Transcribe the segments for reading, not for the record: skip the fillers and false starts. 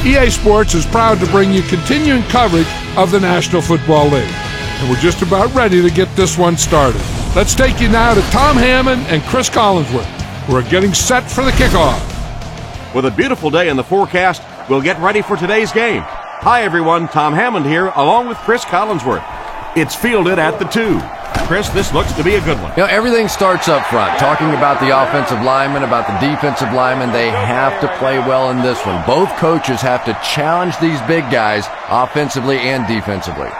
EA Sports is proud to bring you continuing coverage of the National Football League. And we're just about ready to get this one started. Let's take you now to Tom Hammond and Chris Collinsworth, who are getting set for the kickoff. With a beautiful day in the forecast, we'll get ready for today's game. Hi, everyone. Tom Hammond here, along with Chris Collinsworth. It's fielded at the 2. Chris, this looks to be a good one. You know, everything starts up front. Talking about the offensive linemen, about the defensive linemen, they have to play well in this one. Both coaches have to challenge these big guys offensively and defensively.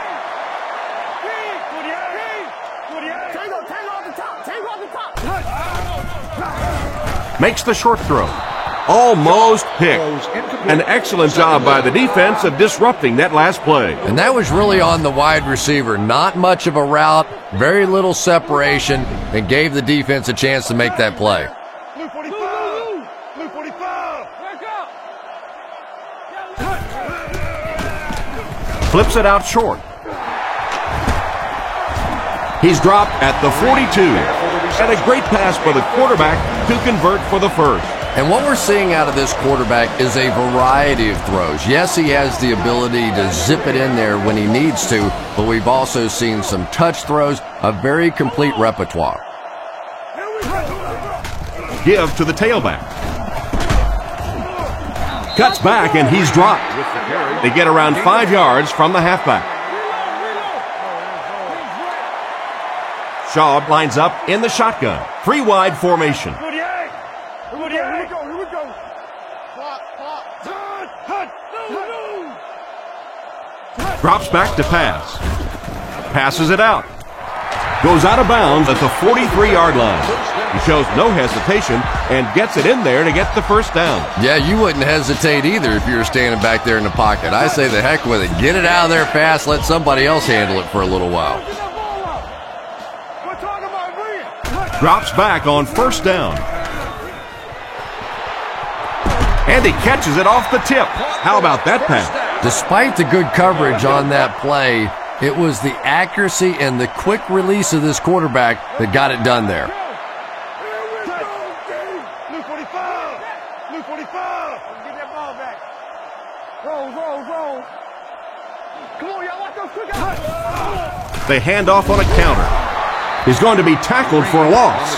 Makes the short throw. Almost picked. An excellent job by the defense of disrupting that last play. And that was really on the wide receiver. Not much of a route, very little separation, and gave the defense a chance to make that play. Flips it out short. He's dropped at the 42. And a great pass by the quarterback to convert for the first. And what we're seeing out of this quarterback is a variety of throws. Yes, he has the ability to zip it in there when he needs to, but we've also seen some touch throws, a very complete repertoire. Give to the tailback. Cuts back, and he's dropped. They get around 5 yards from the halfback. Shaw lines up in the shotgun. 3 wide formation. Drops back to pass. Passes it out. Goes out of bounds at the 43-yard line. He shows no hesitation and gets it in there to get the first down. Yeah, you wouldn't hesitate either if you were standing back there in the pocket. I say the heck with it. Get it out of there fast. Let somebody else handle it for a little while. Drops back on first down. And he catches it off the tip. How about that pass? Despite the good coverage on that play, it was the accuracy and the quick release of this quarterback that got it done there. They hand off on a counter. He's going to be tackled for a loss.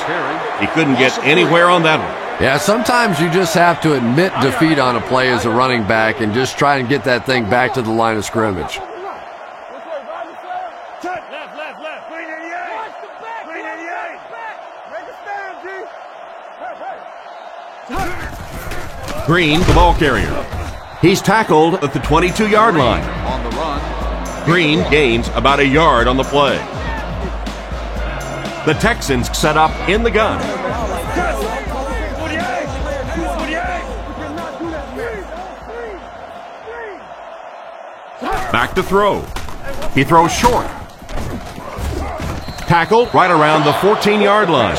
He couldn't get anywhere on that one. Yeah, sometimes you just have to admit defeat on a play as a running back and just try and get that thing back to the line of scrimmage. Green, the ball carrier. He's tackled at the 22-yard line. Green gains about a yard on the play. The Texans set up in the gun. Back to throw. He throws short. Tackled right around the 14-yard line.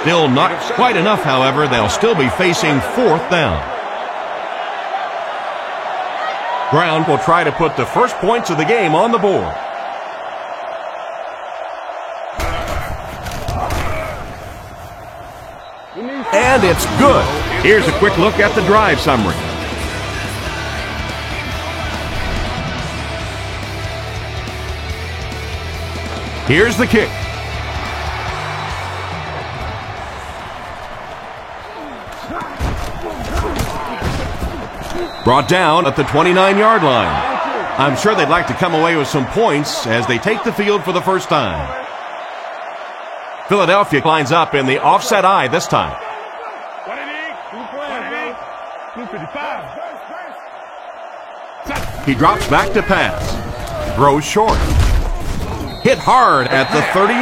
Still not quite enough, however. They'll still be facing 4th down. Brown will try to put the first points of the game on the board. And it's good. Here's a quick look at the drive summary. Here's the kick. Brought down at the 29-yard line. I'm sure they'd like to come away with some points as they take the field for the first time. Philadelphia lines up in the offset eye this time. He drops back to pass. Throws short. Hit hard at the 38.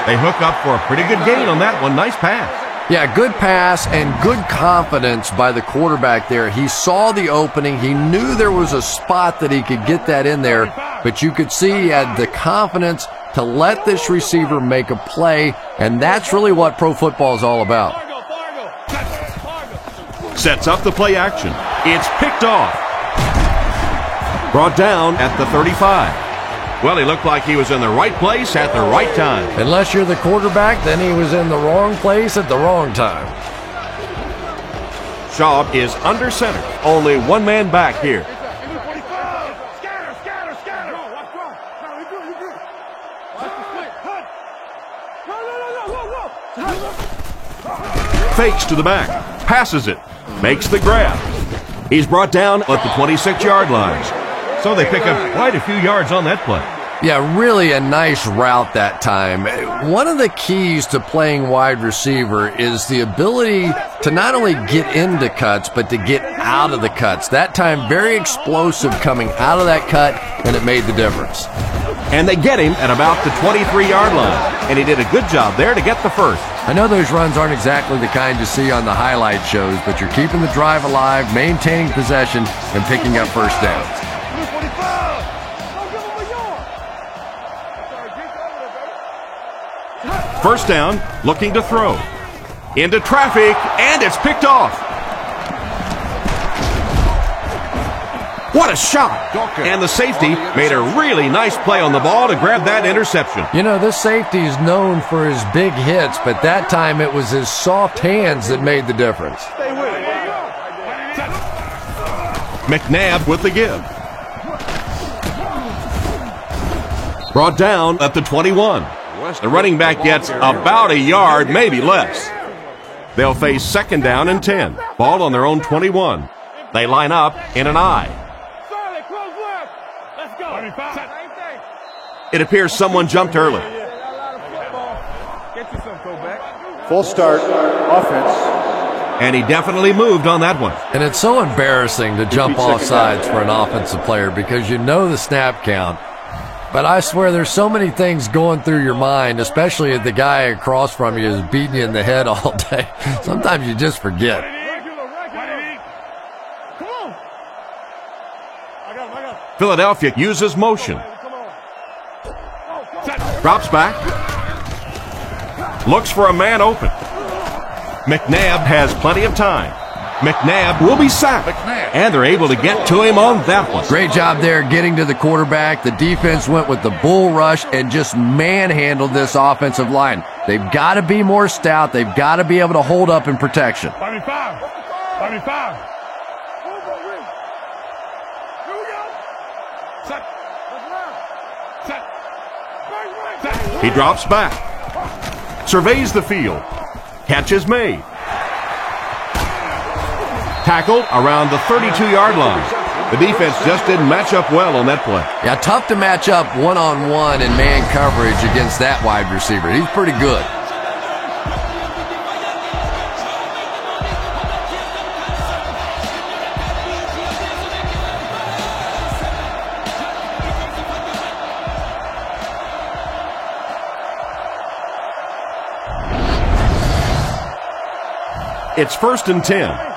They hook up for a pretty good gain on that one. Nice pass. Yeah, good pass and good confidence by the quarterback there. He saw the opening. He knew there was a spot that he could get that in there, but you could see he had the confidence to let this receiver make a play, and that's really what pro football is all about. Sets up the play action. It's picked off. Brought down at the 35. Well, he looked like he was in the right place at the right time. Unless you're the quarterback, then he was in the wrong place at the wrong time. Schaub is under center. Only one man back here. Fakes to the back. Passes it. Makes the grab. He's brought down at the 26-yard line. So they pick up quite a few yards on that play. Yeah, really a nice route that time. One of the keys to playing wide receiver is the ability to not only get into cuts, but to get out of the cuts. That time, very explosive coming out of that cut, and it made the difference. And they get him at about the 23-yard line, and he did a good job there to get the first. I know those runs aren't exactly the kind you see on the highlight shows, but you're keeping the drive alive, maintaining possession, and picking up first downs. First down, looking to throw. Into traffic, and it's picked off. What a shot! And the safety made a really nice play on the ball to grab that interception. You know, this safety is known for his big hits, but that time it was his soft hands that made the difference. McNabb with the give. Brought down at the 21. The running back gets about a yard, maybe less. They'll face second down and 10. Ball on their own 21. They line up in an I. It appears someone jumped early. Full start, offense. And he definitely moved on that one. And it's so embarrassing to jump off sides for an offensive player because you know the snap count. But I swear there's so many things going through your mind, especially if the guy across from you is beating you in the head all day. Sometimes you just forget. Philadelphia uses motion. Drops back. Looks for a man open. McNabb has plenty of time. McNabb will be sacked. And they're able to get to him on that one. Great job there getting to the quarterback. The defense went with the bull rush and just manhandled this offensive line. They've got to be more stout. They've got to be able to hold up in protection. 25. He drops back. Surveys the field. Catch is made. Tackled around the 32-yard line. The defense just didn't match up well on that play. Yeah, tough to match up one-on-one in man coverage against that wide receiver. He's pretty good. It's 1st and 10.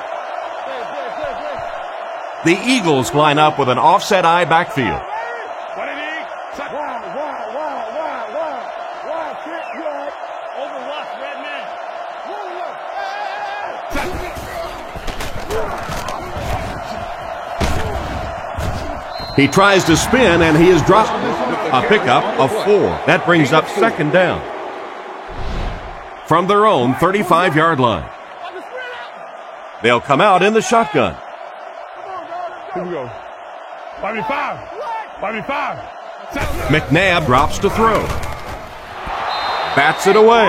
The Eagles line up with an offset I backfield. He tries to spin, and he is dropped. A pickup of 4. That brings up second down. From their own 35-yard line. They'll come out in the shotgun. Here we go. 25. McNabb drops to throw. Bats it away.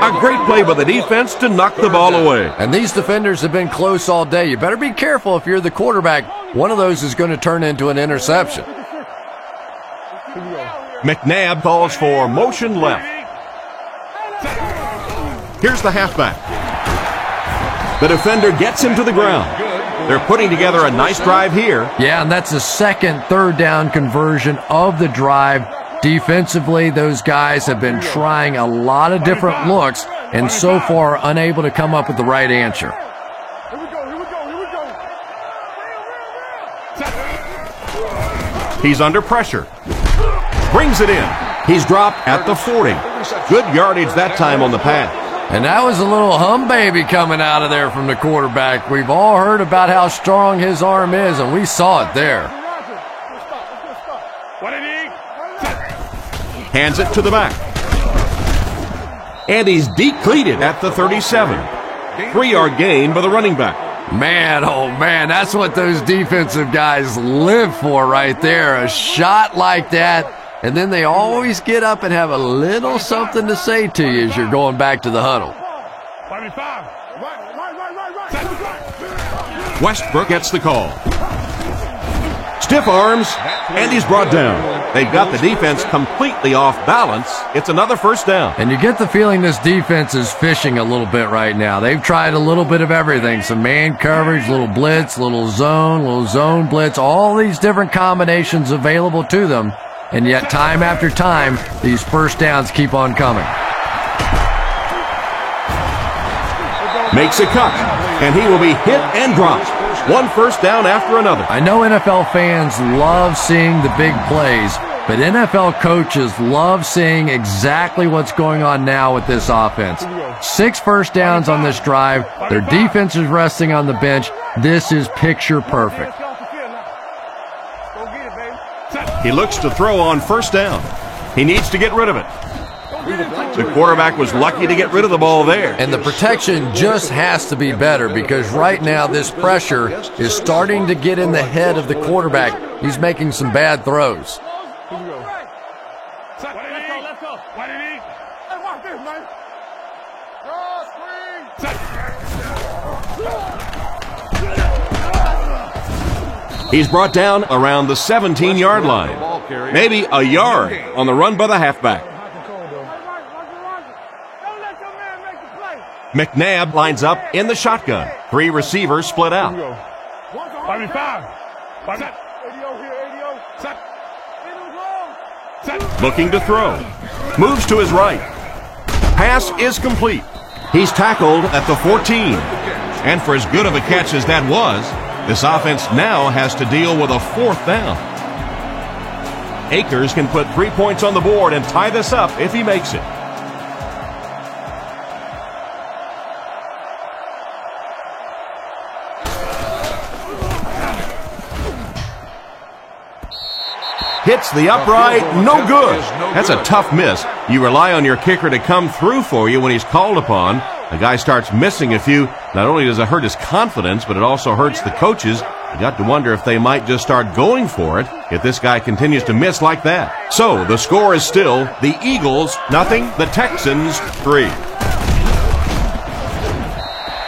A great play by the defense to knock the ball away. And these defenders have been close all day. You better be careful if you're the quarterback. One of those is going to turn into an interception. McNabb calls for motion left. Here's the halfback. The defender gets him to the ground. They're putting together a nice drive here. Yeah, and that's the second third down conversion of the drive. Defensively, those guys have been trying a lot of different looks and so far unable to come up with the right answer. He's under pressure. Brings it in. He's dropped at the 40. Good yardage that time on the pass. And that was a little hum baby coming out of there from the quarterback. We've all heard about how strong his arm is, and we saw it there. Hands it to the back. And he's decleated at the 37. 3-yard gain by the running back. Man, oh man, that's what those defensive guys live for right there. A shot like that, and then they always get up and have a little something to say to you as you're going back to the huddle. Westbrook gets the call. Stiff arms, and he's brought down. They've got the defense completely off balance. It's another first down. And you get the feeling this defense is fishing a little bit right now. They've tried a little bit of everything. Some man coverage, little blitz, little zone blitz, all these different combinations available to them. And yet time after time, these first downs keep on coming. Makes a cut, and he will be hit and dropped. One first down after another. I know NFL fans love seeing the big plays, but NFL coaches love seeing exactly what's going on now with this offense. 6 first downs on this drive. Their defense is resting on the bench. This is picture perfect. He looks to throw on first down. He needs to get rid of it. The quarterback was lucky to get rid of the ball there. And the protection just has to be better because right now this pressure is starting to get in the head of the quarterback. He's making some bad throws. He's brought down around the 17-yard line. Maybe a yard on the run by the halfback. McNabb lines up in the shotgun. 3 receivers split out. Looking to throw. Moves to his right. Pass is complete. He's tackled at the 14. And for as good of a catch as that was, this offense now has to deal with a 4th down. Akers can put 3 points on the board and tie this up if he makes it. Hits the upright, no good. That's a tough miss. You rely on your kicker to come through for you when he's called upon. The guy starts missing a few. Not only does it hurt his confidence, but it also hurts the coaches. You got to wonder if they might just start going for it if this guy continues to miss like that. So the score is still the Eagles 0, the Texans 3.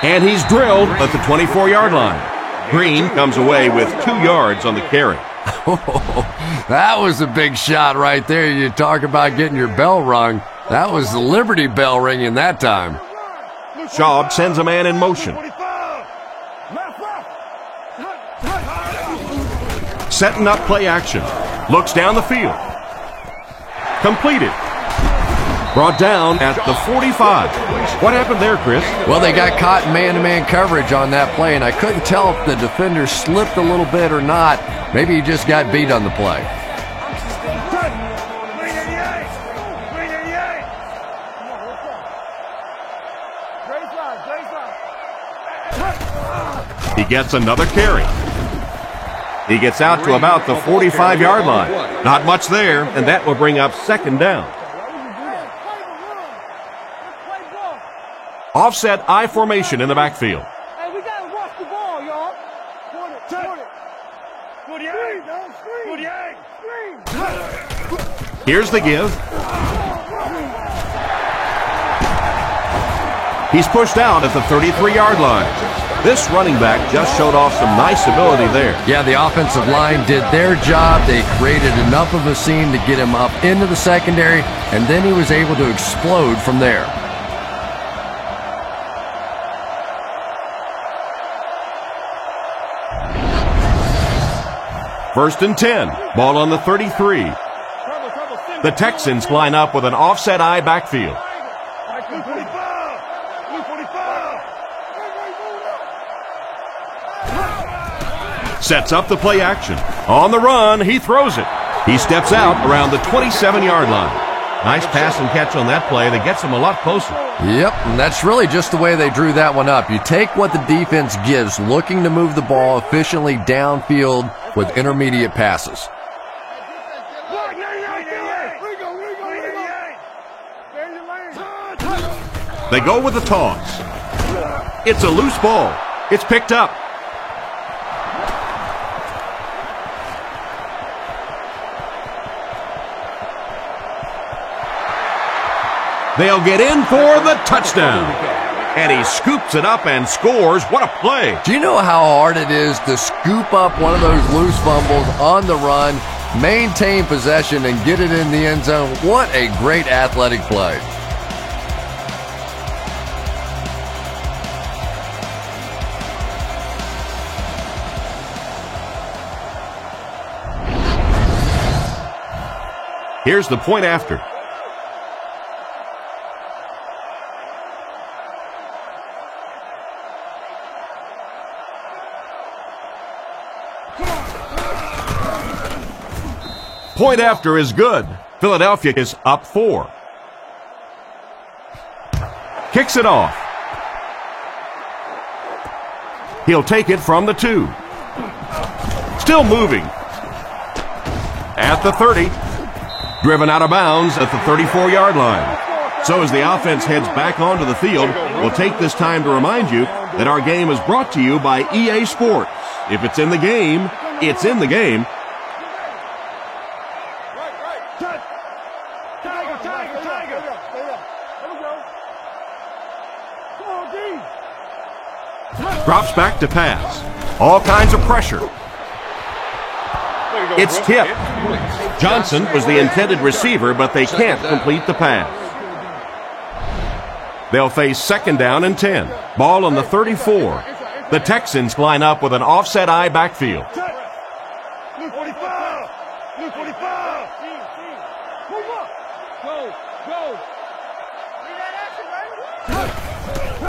And he's drilled at the 24-yard line. Green comes away with 2 yards on the carry. That was a big shot right there. You talk about getting your bell rung. That was the Liberty Bell ringing that time. Schaub sends a man in motion. Setting up play action. Looks down the field. Completed. Brought down at the 45. What happened there, Chris? Well, they got caught in man-to-man coverage on that play, and I couldn't tell if the defender slipped a little bit or not. Maybe he just got beat on the play. He gets another carry. He gets out to about the 45-yard line. Not much there, and that will bring up 2nd down. Offset I formation in the backfield. Hey, we gotta watch the ball, y'all. 48. Here's the give. He's pushed out at the 33-yard line. This running back just showed off some nice ability there. Yeah, the offensive line did their job. They created enough of a seam to get him up into the secondary, and then he was able to explode from there. First and 10. Ball on the 33. The Texans line up with an offset I backfield. Sets up the play action. On the run, he throws it. He steps out around the 27-yard line. Nice pass and catch on that play that gets him a lot closer. Yep, and that's really just the way they drew that one up. You take what the defense gives, looking to move the ball efficiently downfield with intermediate passes. They go with the toss. It's a loose ball. It's picked up. They'll get in for the touchdown. And he scoops it up and scores. What a play. Do you know how hard it is to scoop up one of those loose fumbles on the run, maintain possession, and get it in the end zone? What a great athletic play. Here's the point after. Point after is good. Philadelphia is up 4. Kicks it off. He'll take it from the 2. Still moving. At the 30. Driven out of bounds at the 34-yard line. So as the offense heads back onto the field, we'll take this time to remind you that our game is brought to you by EA Sports. If it's in the game, it's in the game. Drops back to pass. All kinds of pressure. It's tipped. Johnson was the intended receiver, but they can't complete the pass. They'll face 2nd down and 10. Ball on the 34. The Texans line up with an offset eye backfield.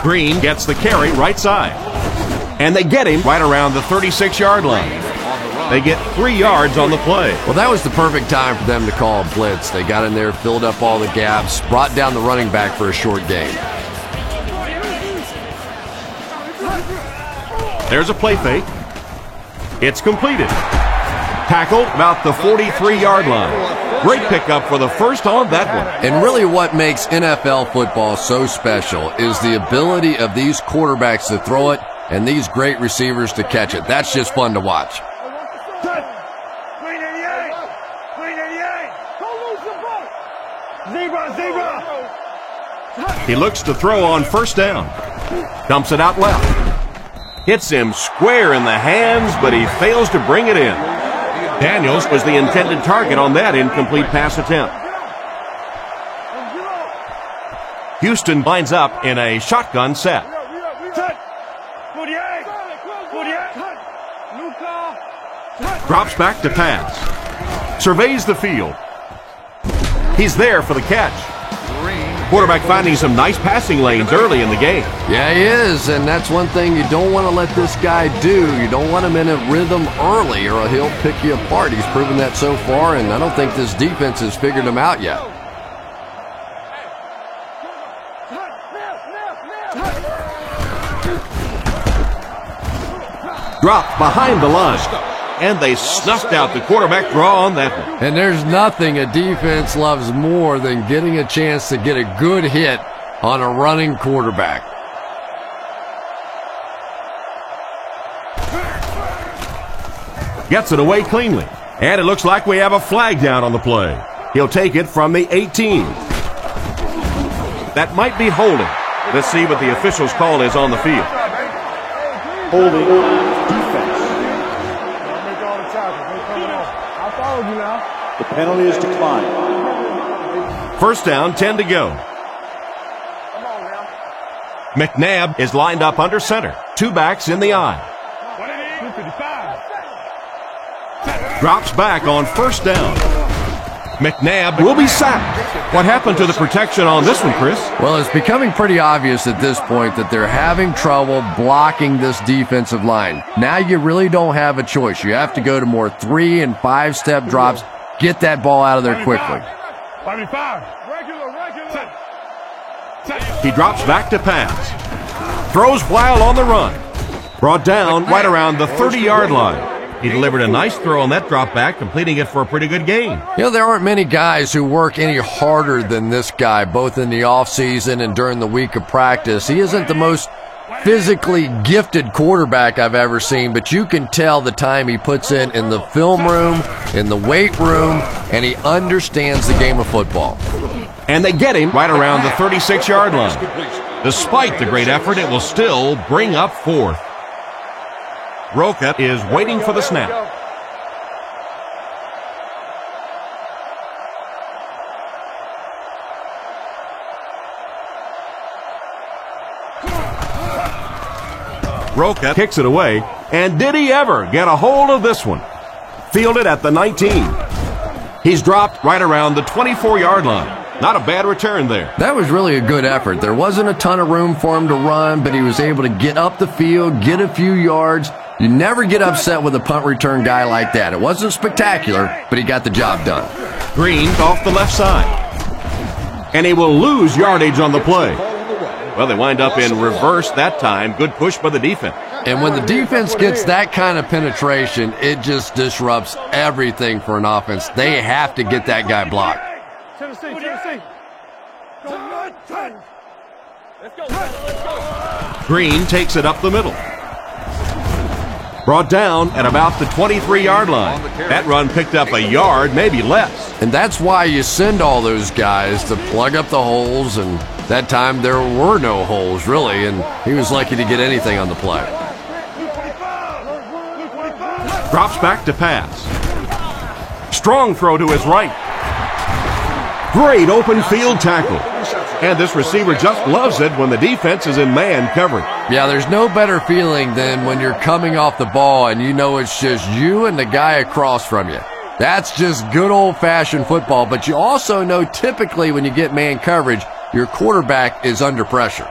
Green gets the carry right side. And they get him right around the 36-yard line. They get 3 yards on the play. Well, that was the perfect time for them to call a blitz. They got in there, filled up all the gaps, brought down the running back for a short gain. There's a play fake. It's completed. Tackled about the 43-yard line. Great pickup for the first on that one. And really what makes NFL football so special is the ability of these quarterbacks to throw it and these great receivers to catch it. That's just fun to watch. He looks to throw on 1st down. Dumps it out left. Hits him square in the hands, but he fails to bring it in. Daniels was the intended target on that incomplete pass attempt. Houston lines up in a shotgun set. Drops back to pass. Surveys the field. He's there for the catch. Quarterback finding some nice passing lanes early in the game. Yeah, he is, and that's one thing you don't want to let this guy do. You don't want him in a rhythm early, or he'll pick you apart. He's proven that so far, and I don't think this defense has figured him out yet. Dropped behind the line. And they snuffed out the quarterback draw on that one. And there's nothing a defense loves more than getting a chance to get a good hit on a running quarterback. Gets it away cleanly. And it looks like we have a flag down on the play. He'll take it from the 18. That might be holding. Let's see what the official's call is on the field. Holding defense. The penalty is declined. 1st down, 10 to go. McNabb is lined up under center. 2 backs in the eye. Drops back on 1st down. McNabb will be sacked. What happened to the protection on this one, Chris? Well, it's becoming pretty obvious at this point that they're having trouble blocking this defensive line. Now you really don't have a choice. You have to go to more 3- and 5-step drops. Get that ball out of there quickly. He drops back to pass. Throws while on the run. Brought down right around the 30-yard line. He delivered a nice throw on that drop back, completing it for a pretty good gain. You know, there aren't many guys who work any harder than this guy, both in the offseason and during the week of practice. He isn't the most physically gifted quarterback I've ever seen, but you can tell the time he puts in the film room, in the weight room, and he understands the game of football. And they get him right around the 36-yard line. Despite the great effort, it will still bring up fourth. Roca is waiting for the snap. Roca kicks it away, and did he ever get a hold of this one? Fielded at the 19. He's dropped right around the 24-yard line. Not a bad return there. That was really a good effort. There wasn't a ton of room for him to run, but he was able to get up the field, get a few yards. You never get upset with a punt return guy like that. It wasn't spectacular, but he got the job done. Green off the left side. And he will lose yardage on the play. Well, they wind up in reverse that time. Good push by the defense. And when the defense gets that kind of penetration, it just disrupts everything for an offense. They have to get that guy blocked. Tennessee. Let's go. Green takes it up the middle. Brought down at about the 23-yard line. That run picked up a yard, maybe less. And that's why you send all those guys to plug up the holes, and that time there were no holes, really, and he was lucky to get anything on the play. Drops back to pass. Strong throw to his right. Great open field tackle. And this receiver just loves it when the defense is in man coverage. Yeah, there's no better feeling than when you're coming off the ball and you know it's just you and the guy across from you. That's just good old-fashioned football, but you also know typically when you get man coverage, your quarterback is under pressure.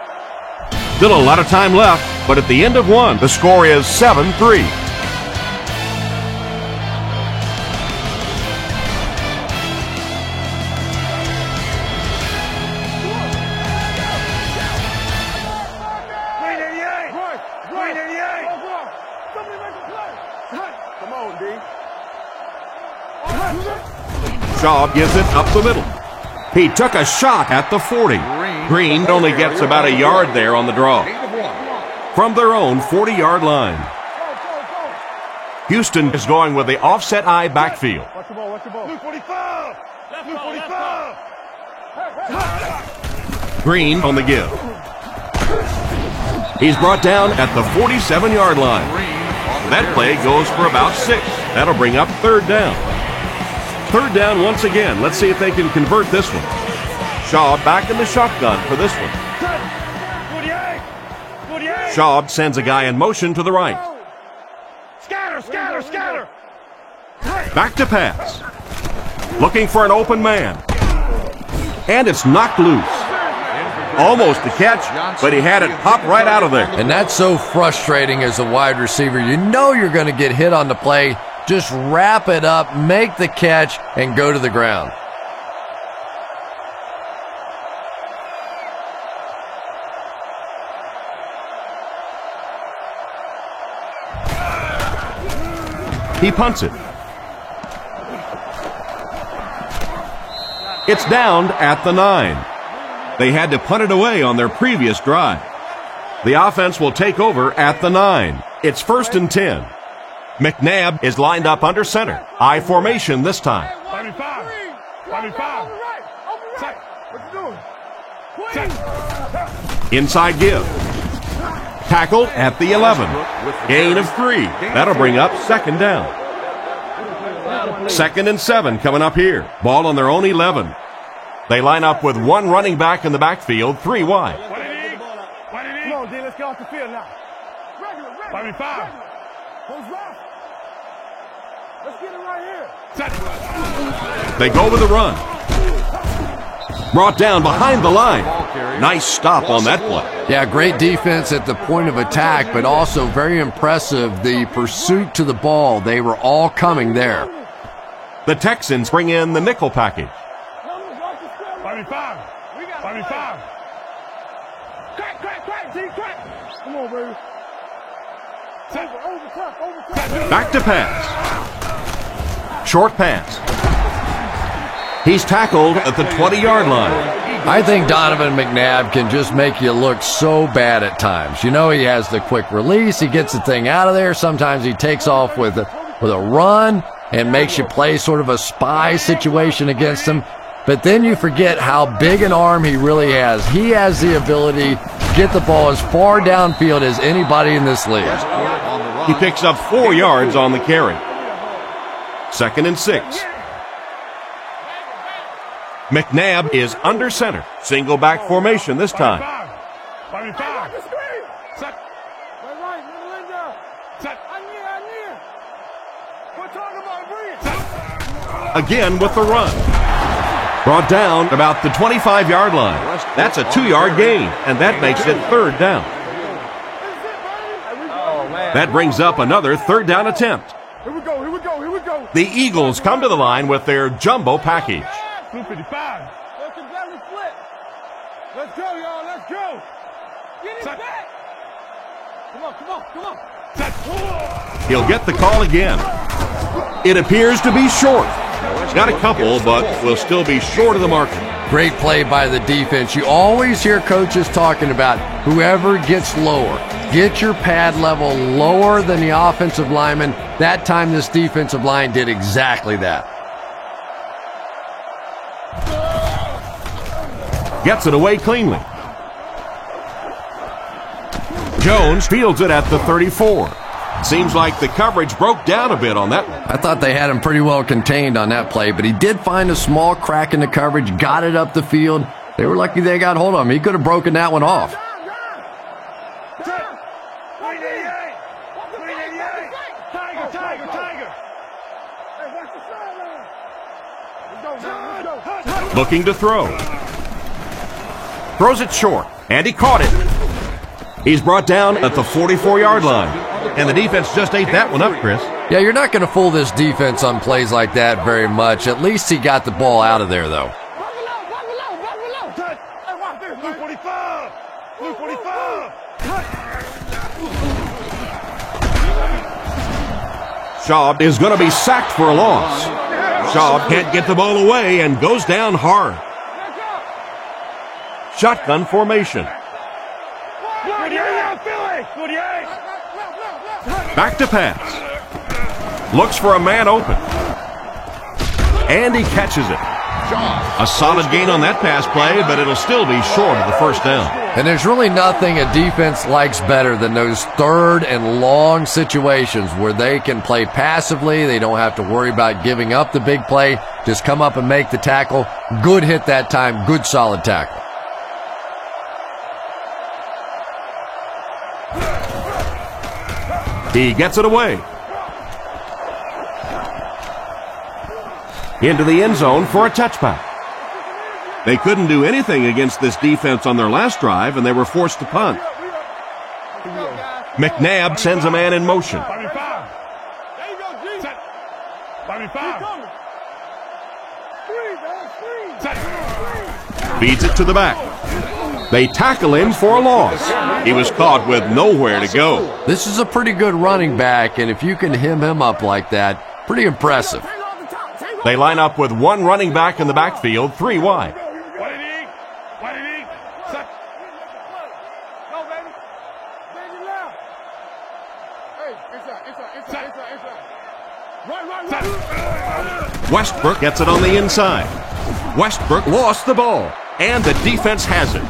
Still a lot of time left, but at the end of one, the score is 7-3. Shaw gives it up the middle. He took a shot at the 40. Green only gets about a yard there on the draw. From their own 40-yard line. Houston is going with the offset eye backfield. Watch the ball. Blue 45. Blue 45. Green on the give. He's brought down at the 47-yard line. That play goes for about 6. That'll bring up third down. Third down once again. Let's see if they can convert this one. Shaw back in the shotgun for this one. Shaw sends a guy in motion to the right. Scatter. Back to pass. Looking for an open man. And it's knocked loose. Almost a catch, but he had it pop right out of there. And that's so frustrating as a wide receiver. You know you're going to get hit on the play. Just wrap it up, make the catch, and go to the ground. He punts it. It's down at the 9. They had to punt it away on their previous drive. The offense will take over at the 9. It's 1st and 10. McNabb is lined up under center. I formation this time. 25. Inside give. Tackled at the 11. Gain of 3. That'll bring up second down. 2nd and 7 coming up here. Ball on their own 11. They line up with one running back in the backfield, 3 wide. Come on, D, let's get off the field now. 25. Let's get it right here. They go with a run. Brought down behind the line. Nice stop on that play. Yeah, great defense at the point of attack, but also very impressive the pursuit to the ball. They were all coming there. The Texans bring in the nickel package. 25. Crack. Come on, baby. Over top. Back to pass. Short pass. He's tackled at the 20-yard line. I think Donovan McNabb can just make you look so bad at times. You know, he has the quick release. He gets the thing out of there. Sometimes he takes off with a run and makes you play sort of a spy situation against him. But then you forget how big an arm he really has. He has the ability to get the ball as far downfield as anybody in this league. He picks up 4 yards on the carry. 2nd and 6. McNabb is under center. Single back formation this time. Again with the run. Brought down about the 25-yard line. That's a 2-yard gain, and that makes it 3rd down. That brings up another 3rd down attempt. Here we go, here we go, here we go. The Eagles come to the line with their jumbo package. 255. Let's flip. Let's go, y'all, let's go. Get it back. Come on, come on, come on. He'll get the call again. It appears to be short. Got a couple, but will still be short of the mark. Great play by the defense. You always hear coaches talking about whoever gets lower. Get your pad level lower than the offensive lineman. That time this defensive line did exactly that. Gets it away cleanly. Jones fields it at the 34. Seems like the coverage broke down a bit on that one. I thought they had him pretty well contained on that play, but he did find a small crack in the coverage, got it up the field. They were lucky they got hold of him. He could have broken that one off. Looking to throw. Throws it short, and he caught it. He's brought down at the 44-yard line. And the defense just ate that one up, Chris. Yeah, you're not going to fool this defense on plays like that very much. At least he got the ball out of there, though. Schaub is going to be sacked for a loss. Schaub can't get the ball away and goes down hard. Shotgun formation. Back to pass. Looks for a man open. And he catches it. A solid gain on that pass play, but it'll still be short of the 1st down. And there's really nothing a defense likes better than those 3rd and long situations where they can play passively. They don't have to worry about giving up the big play. Just come up and make the tackle. Good hit that time. Good solid tackle. He gets it away. Into the end zone for a touchback. They couldn't do anything against this defense on their last drive, and they were forced to punt. McNabb sends a man in motion. Feeds it to the back. They tackle him for a loss. He was caught with nowhere to go. This is a pretty good running back, and if you can hem him up like that, pretty impressive. They line up with one running back in the backfield, 3 wide. Westbrook gets it on the inside. Westbrook lost the ball, and the defense has it.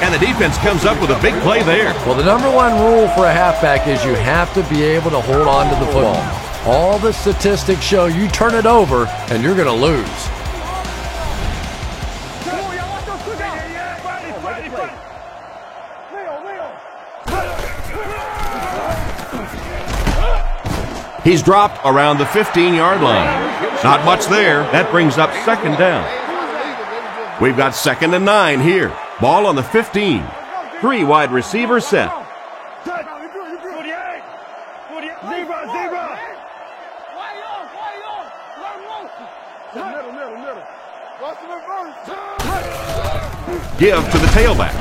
And the defense comes up with a big play there. Well, the number one rule for a halfback is you have to be able to hold on to the football. All the statistics show you turn it over, and you're going to lose. He's dropped around the 15-yard line. Not much there. That brings up 2nd down. We've got 2nd and 9 here. Ball on the 15. 3 wide receiver set. Give to the tailback.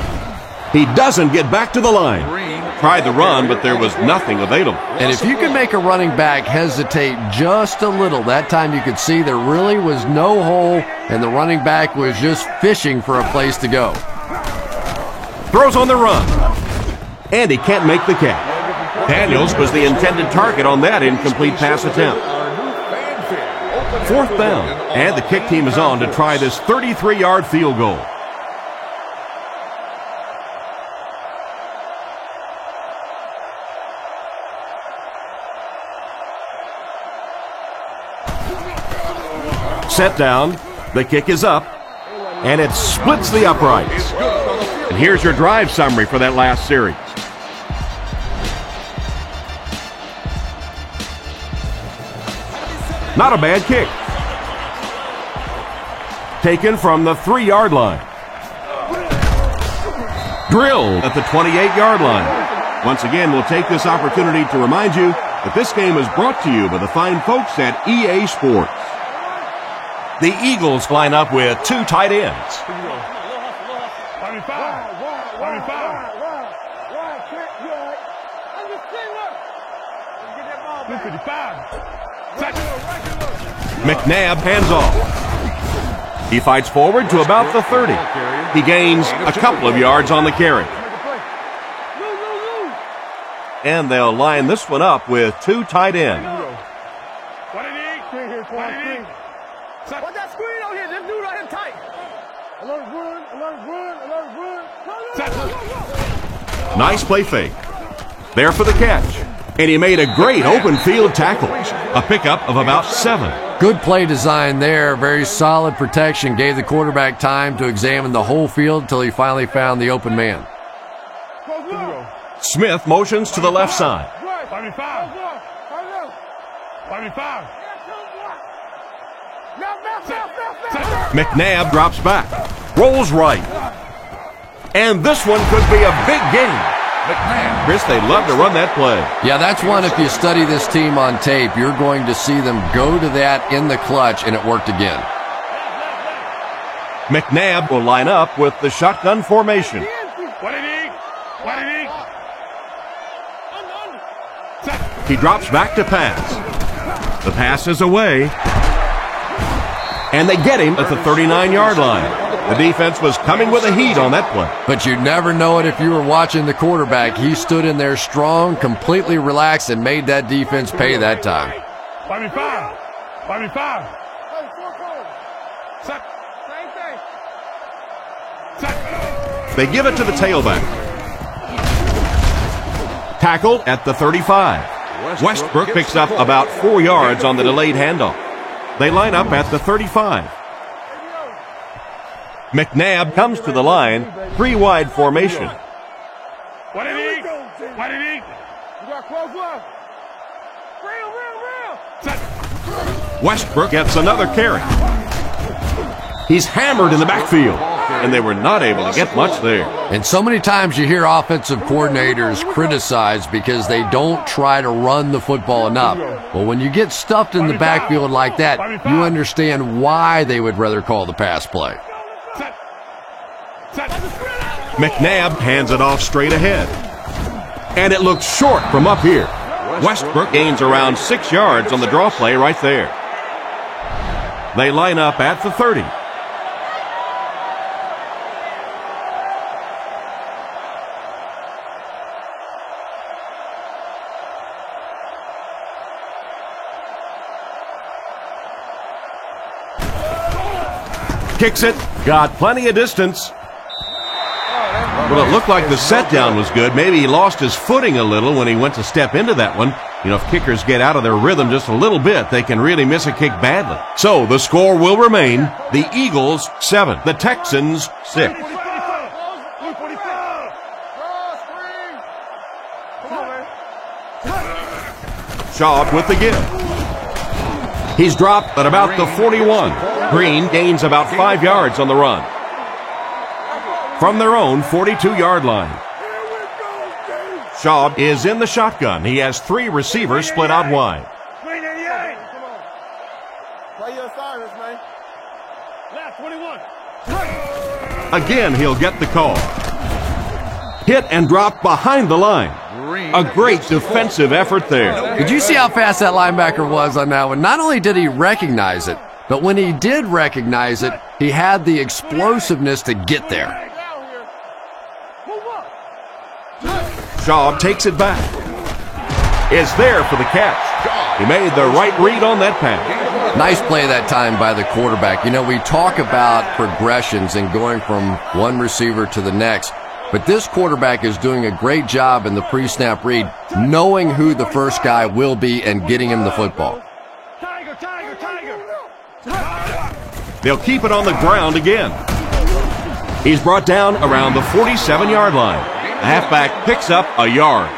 He doesn't get back to the line. tried the run, but there was nothing available. And if you can make a running back hesitate just a little, that time you could see there really was no hole, and the running back was just fishing for a place to go. Throws on the run, and he can't make the catch. Daniels was the intended target on that incomplete pass attempt. 4th down, and the kick team is on to try this 33-yard field goal. Set down, the kick is up, and it splits the uprights. And here's your drive summary for that last series. Not a bad kick. Taken from the 3-yard line. Drilled at the 28-yard line. Once again, we'll take this opportunity to remind you that this game is brought to you by the fine folks at EA Sports. The Eagles line up with 2 tight ends. McNabb hands off. He fights forward to about the 30. He gains a couple of yards on the carry. And they'll line this one up with 2 tight ends. Watch that screen out here. This dude right here tight. Alert run, alert run. Nice play fake. There for the catch. And he made a great open field tackle. A pickup of about 7. Good play design there. Very solid protection. Gave the quarterback time to examine the whole field until he finally found the open man. Smith motions to the left side. McNabb drops back. Rolls right. And this one could be a big game. Chris, they love to run that play. Yeah, that's one, if you study this team on tape, you're going to see them go to that in the clutch, and it worked again. McNabb will line up with the shotgun formation. He drops back to pass. The pass is away. And they get him at the 39-yard line. The defense was coming with a heat on that play. But you'd never know it if you were watching the quarterback. He stood in there strong, completely relaxed, and made that defense pay that time. 5. They give it to the tailback. Tackled at the 35. Westbrook picks up about 4 yards on the delayed handoff. They line up at the 35. McNabb comes to the line, 3-wide formation. What did he? You got close left. Real. Westbrook gets another carry. He's hammered in the backfield, and they were not able to get much there. And so many times you hear offensive coordinators criticized because they don't try to run the football enough. Well, when you get stuffed in the backfield like that, you understand why they would rather call the pass play. McNabb hands it off straight ahead. And it looks short from up here. Westbrook gains around 6 yards on the draw play right there. They line up at the 30. Kicks it, got plenty of distance. Well, it looked like the set down was good. Maybe he lost his footing a little when he went to step into that one. You know, if kickers get out of their rhythm just a little bit, they can really miss a kick badly. So the score will remain the Eagles 7, the Texans 6. Shaw with the give. He's dropped at about the 41. Green gains about 5 yards on the run. From their own 42-yard line. Shaw is in the shotgun. He has 3 receivers split out wide. Play your assignments, man. Left 21. Again, he'll get the call. Hit and dropped behind the line. A great defensive effort there. Did you see how fast that linebacker was on that one? Not only did he recognize it, but when he did recognize it, he had the explosiveness to get there. Schaub takes it back. Is there for the catch. He made the right read on that pass. Nice play that time by the quarterback. You know, we talk about progressions and going from one receiver to the next, but this quarterback is doing a great job in the pre-snap read, knowing who the first guy will be and getting him the football. They'll keep it on the ground again. He's brought down around the 47-yard line. The halfback picks up a yard.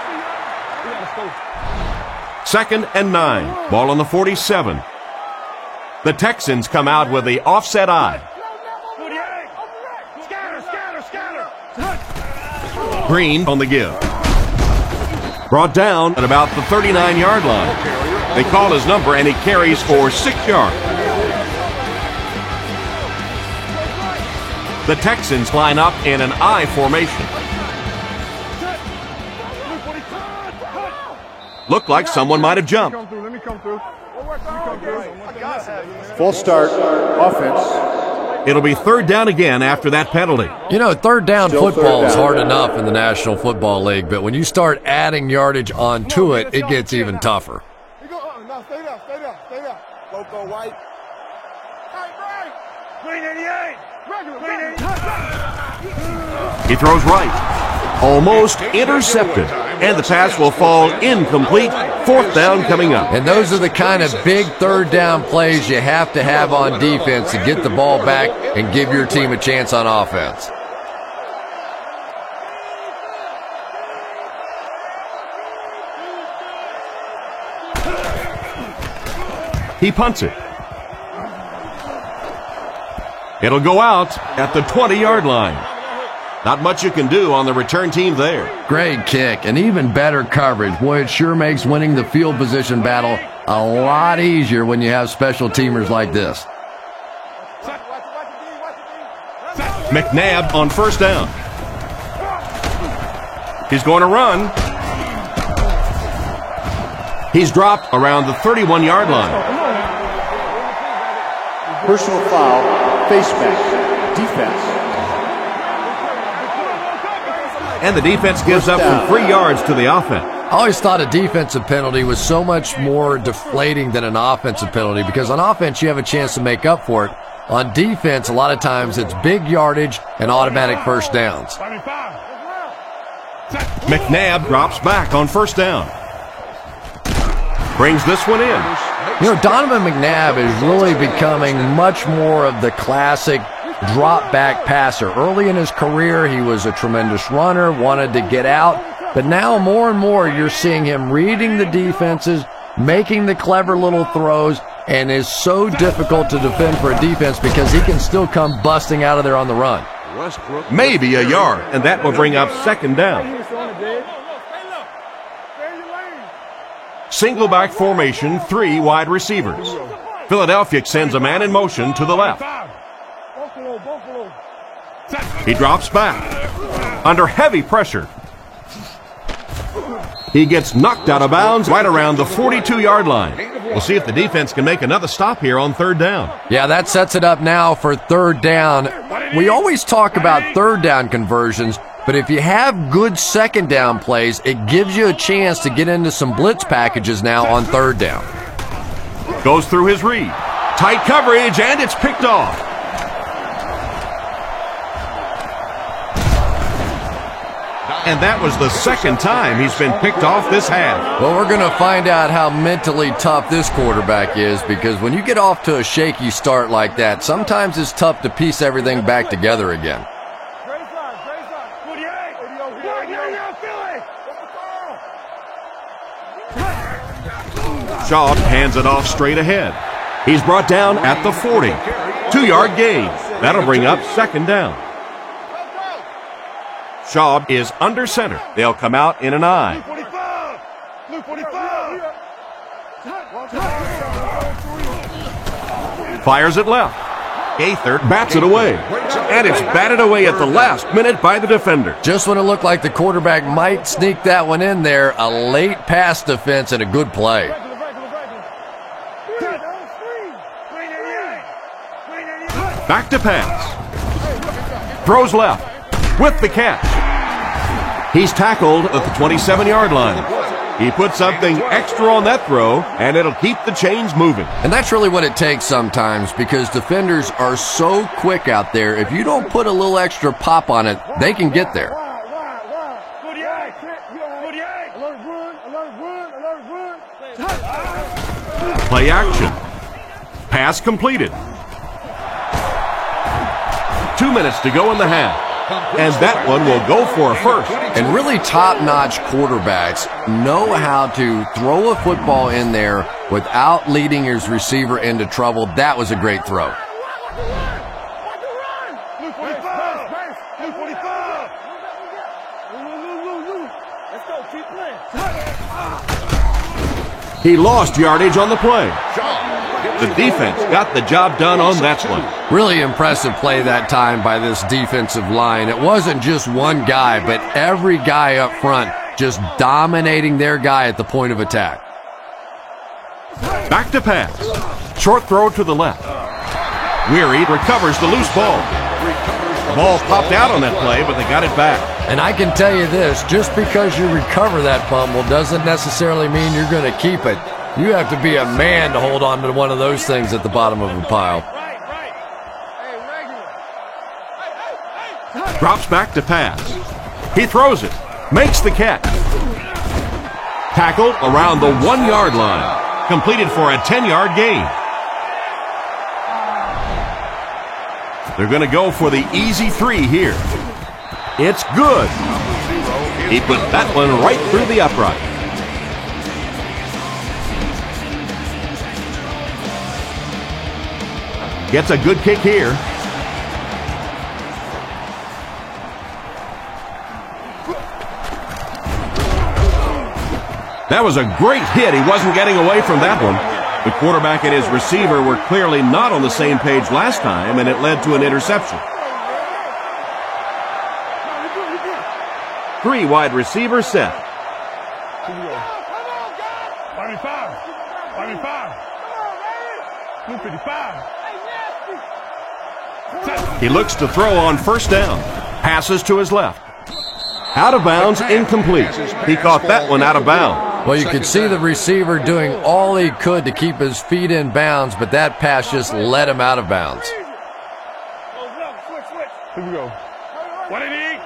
2nd and 9. Ball on the 47. The Texans come out with the offset eye. Green on the give. Brought down at about the 39-yard line. They call his number and he carries for 6 yards. The Texans line up in an I formation. Looked like someone might have jumped. Full start, offense. It'll be 3rd down again after that penalty. You know, third down Still football third is down. hard enough in the National Football League, but when you start adding yardage onto it, it gets even tougher. No, stay there, stay there, stay there. Loco White. Green 88. Green 88. He throws right. Almost intercepted. And the pass will fall incomplete. 4th down coming up. And those are the kind of big third down plays you have to have on defense to get the ball back and give your team a chance on offense. He punts it. It'll go out at the 20-yard line. Not much you can do on the return team there. Great kick and even better coverage. Boy, it sure makes winning the field position battle a lot easier when you have special teamers like this. McNabb on 1st down. He's going to run. He's dropped around the 31-yard line. Personal foul, face mask, defense. And the defense gives up from 3 yards to the offense. I always thought a defensive penalty was so much more deflating than an offensive penalty because on offense you have a chance to make up for it. On defense, a lot of times it's big yardage and automatic first downs. McNabb drops back on 1st down. Brings this one in. You know, Donovan McNabb is really becoming much more of the classic drop-back passer. Early in his career, he was a tremendous runner, wanted to get out, but now more and more you're seeing him reading the defenses, making the clever little throws, and is so difficult to defend for a defense because he can still come busting out of there on the run. Maybe a yard, and that will bring up 2nd down. Single back formation, 3 wide receivers. Philadelphia sends a man in motion to the left. He drops back under heavy pressure. He gets knocked out of bounds right around the 42-yard line. We'll see if the defense can make another stop here on 3rd down. Yeah, that sets it up now for 3rd down. We always talk about 3rd down conversions, but if you have good 2nd down plays, it gives you a chance to get into some blitz packages now on 3rd down. Goes through his read. Tight coverage, and it's picked off. And that was the 2nd time he's been picked off this half. Well, we're going to find out how mentally tough this quarterback is because when you get off to a shaky start like that, sometimes it's tough to piece everything back together again. Schaub hands it off straight ahead. He's brought down at the 40. 2-yard gain. That'll bring up 2nd down. Schaub is under center. They'll come out in an I. Fires it left. Gaither bats it away. And it's batted away at the last minute by the defender. Just when it looked like the quarterback might sneak that one in there, a late pass defense and a good play. Back to pass. Throws left with the catch. He's tackled at the 27-yard line. He put something extra on that throw, and it'll keep the chains moving. And that's really what it takes sometimes, because defenders are so quick out there. If you don't put a little extra pop on it, they can get there. Play action. Pass completed. 2 minutes to go in the half. And that one will go for a first. And really top-notch quarterbacks know how to throw a football in there without leading his receiver into trouble. That was a great throw. He lost yardage on the play. The defense got the job done on that one. Really impressive play that time by this defensive line. It wasn't just one guy, but every guy up front just dominating their guy at the point of attack. Back to pass. Short throw to the left. Weary recovers the loose ball. The ball popped out on that play, but they got it back. And I can tell you this, just because you recover that fumble doesn't necessarily mean you're going to keep it. You have to be a man to hold on to one of those things at the bottom of a pile. Drops back to pass. He throws it. Makes the catch. Tackled around the 1-yard line. Completed for a 10-yard gain. They're going to go for the easy 3 here. It's good. He put that one right through the upright. Gets a good kick here. That was a great hit. He wasn't getting away from that one. The quarterback and his receiver were clearly not on the same page last time, and it led to an interception. 3 wide receiver set. 55. He looks to throw on first down. Passes to his left. Out of bounds, incomplete. He caught that one out of bounds. Well, you could see the receiver doing all he could to keep his feet in bounds, but that pass just let him out of bounds. Here we go. What did he eat?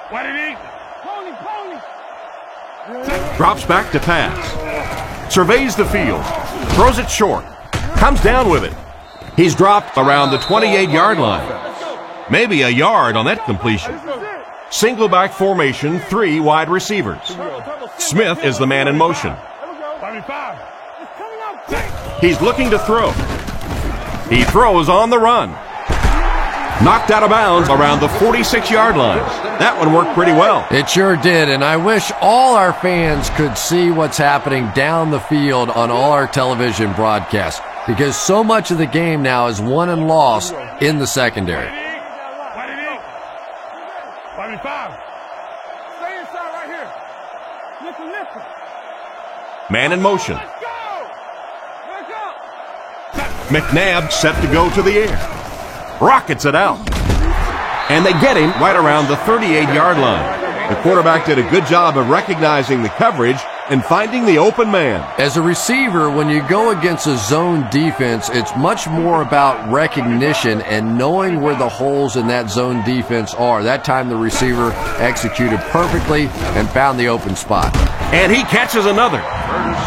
What did he eat? Drops back to pass. Surveys the field. Throws it short. Comes down with it. He's dropped around the 28-yard line. Maybe a yard on that completion. Single back formation, 3 wide receivers. Smith is the man in motion. He's looking to throw. He throws on the run. Knocked out of bounds around the 46-yard line. That one worked pretty well. It sure did, and I wish all our fans could see what's happening down the field on all our television broadcasts, because so much of the game now is won and lost in the secondary. Man in motion. McNabb set to go to the air. Rockets it out. And they get him right around the 38-yard line. The quarterback did a good job of recognizing the coverage and finding the open man. As a receiver, when you go against a zone defense, it's much more about recognition and knowing where the holes in that zone defense are. That time the receiver executed perfectly and found the open spot. And he catches another.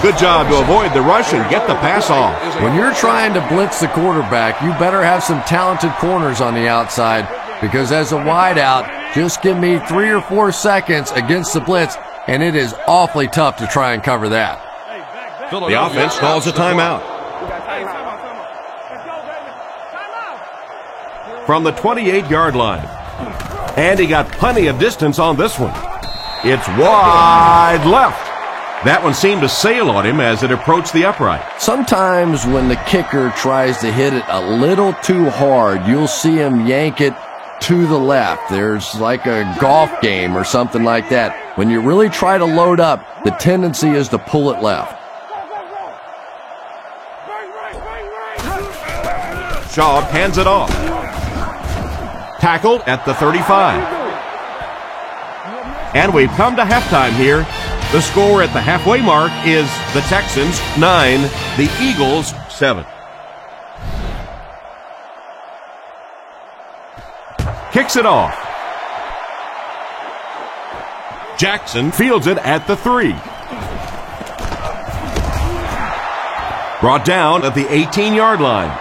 Good job to avoid the rush and get the pass off. When you're trying to blitz the quarterback, you better have some talented corners on the outside, because as a wideout, just give me 3 or 4 seconds against the blitz, and it is awfully tough to try and cover that. The offense calls a timeout. From the 28-yard line. And he got plenty of distance on this one. It's wide left. That one seemed to sail on him as it approached the upright. Sometimes when the kicker tries to hit it a little too hard, you'll see him yank it to the left. There's like a golf game or something like that. When you really try to load up, the tendency is to pull it left. Schaub hands it off. Tackled at the 35. And we've come to halftime here. The score at the halfway mark is the Texans 9, the Eagles 7. Kicks it off. Jackson fields it at the 3. Brought down at the 18-yard line.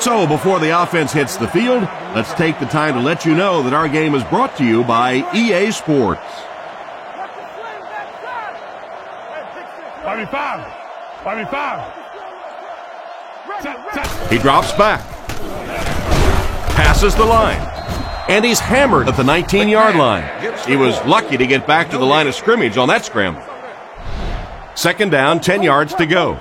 So before the offense hits the field, let's take the time to let you know that our game is brought to you by EA Sports. 5. He drops back. Passes the line. And he's hammered at the 19-yard line. He was lucky to get back to the line of scrimmage on that scramble. Second down, 10 yards to go.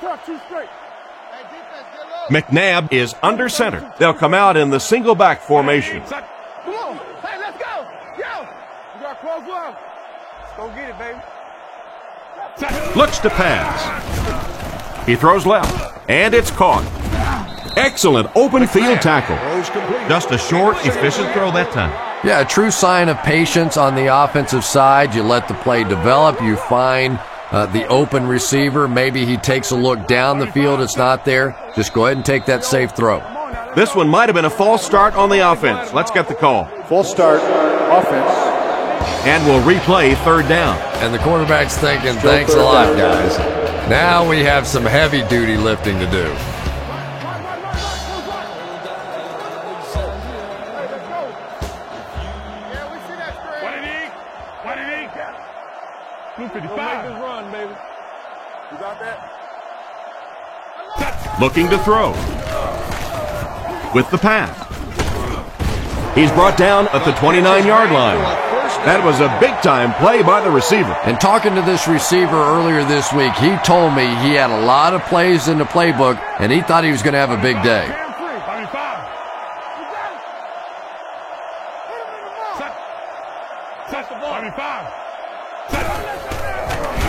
McNabb is under center. They'll come out in the single back formation. Come on. Hey, let's go. Yo. You got close love. Let's go get it, baby. Looks to pass. He throws left. And it's caught. Excellent open field tackle. Just a short, efficient throw that time. Yeah, a true sign of patience on the offensive side. You let the play develop. You find the open receiver. Maybe he takes a look down the field. It's not there. Just go ahead and take that safe throw. This one might have been a false start on the offense. Let's get the call. False start, offense. And we'll replay third down. And the quarterback's thinking, thanks a lot, guys. Now we have some heavy-duty lifting to do. Looking to throw. With the pass. He's brought down at the 29-yard line. That was a big-time play by the receiver. And talking to this receiver earlier this week, he told me he had a lot of plays in the playbook, and he thought he was going to have a big day.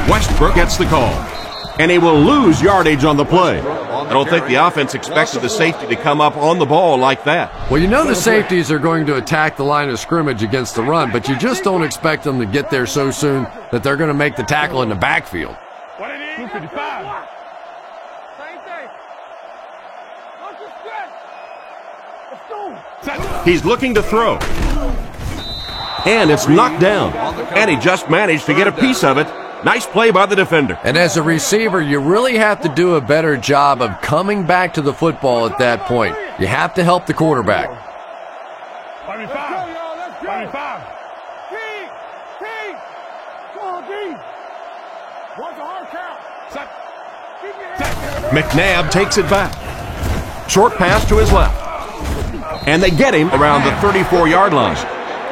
Westbrook gets the call, and he will lose yardage on the play. I don't think the offense expected the safety to come up on the ball like that. Well, you know the safeties are going to attack the line of scrimmage against the run, but you just don't expect them to get there so soon that they're going to make the tackle in the backfield. 255. He's looking to throw. And it's knocked down. And he just managed to get a piece of it. Nice play by the defender. And as a receiver, you really have to do a better job of coming back to the football at that point. You have to help the quarterback. 25. McNabb takes it back. Short pass to his left. And they get him around the 34-yard line.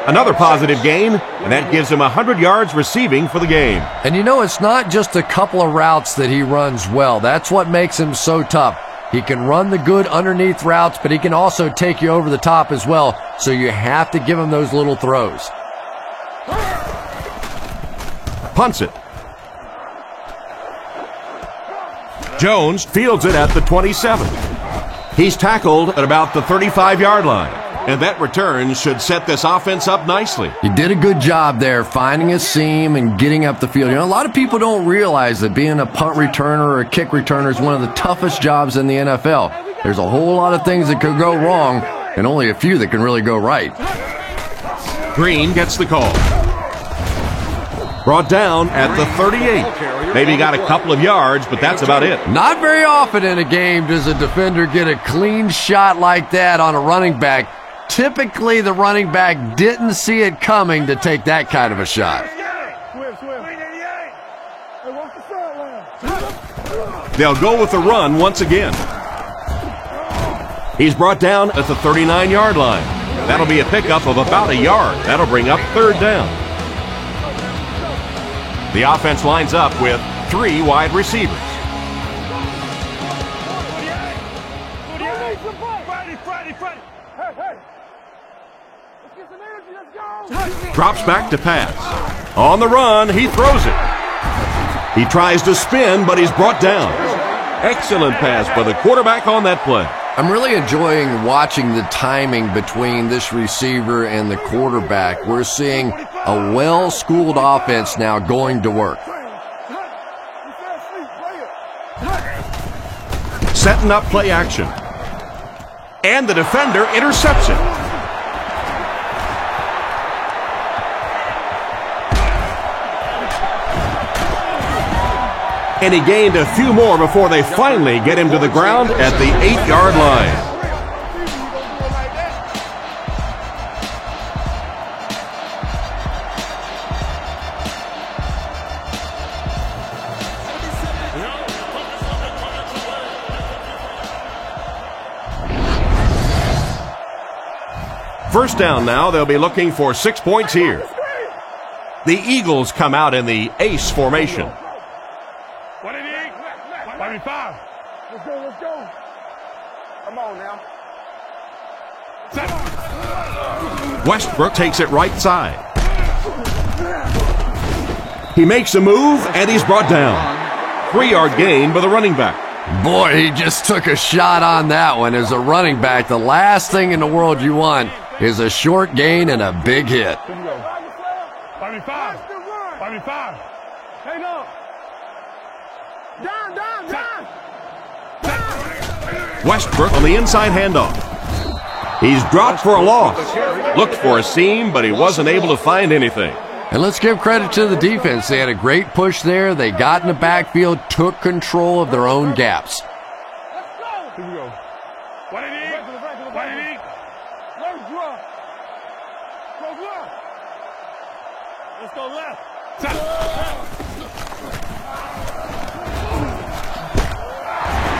Another positive gain, and that gives him 100 yards receiving for the game. And you know, it's not just a couple of routes that he runs well. That's what makes him so tough. He can run the good underneath routes, but he can also take you over the top as well. So you have to give him those little throws. Punts it. Jones fields it at the 27. He's tackled at about the 35-yard line. And that return should set this offense up nicely. He did a good job there, finding a seam and getting up the field. You know, a lot of people don't realize that being a punt returner or a kick returner is one of the toughest jobs in the NFL. There's a whole lot of things that could go wrong, and only a few that can really go right. Green gets the call. Brought down at the 38. Maybe got a couple of yards, but that's about it. Not very often in a game does a defender get a clean shot like that on a running back. Typically, the running back didn't see it coming to take that kind of a shot. They'll go with the run once again. He's brought down at the 39-yard line. That'll be a pickup of about a yard. That'll bring up third down. The offense lines up with 3 wide receivers. Drops back to pass. On the run, he throws it. He tries to spin, but he's brought down. Excellent pass by the quarterback on that play. I'm really enjoying watching the timing between this receiver and the quarterback. We're seeing a well-schooled offense now going to work. Setting up play action. And the defender intercepts it. And he gained a few more before they finally get him to the ground at the 8-yard line. First down now, they'll be looking for 6 points here. The Eagles come out in the ace formation. 25. Let's go, let's go. Come on now. Westbrook takes it right side. He makes a move, and he's brought down. 3-yard gain by the running back. Boy, he just took a shot on that one. As a running back, the last thing in the world you want is a short gain and a big hit. 25. 25. Hang on. Down. Westbrook on the inside handoff. He's dropped for a loss. Looked for a seam, but he wasn't able to find anything. And let's give credit to the defense. They had a great push there. They got in the backfield, took control of their own gaps. Here we go. What it is? Let's go left.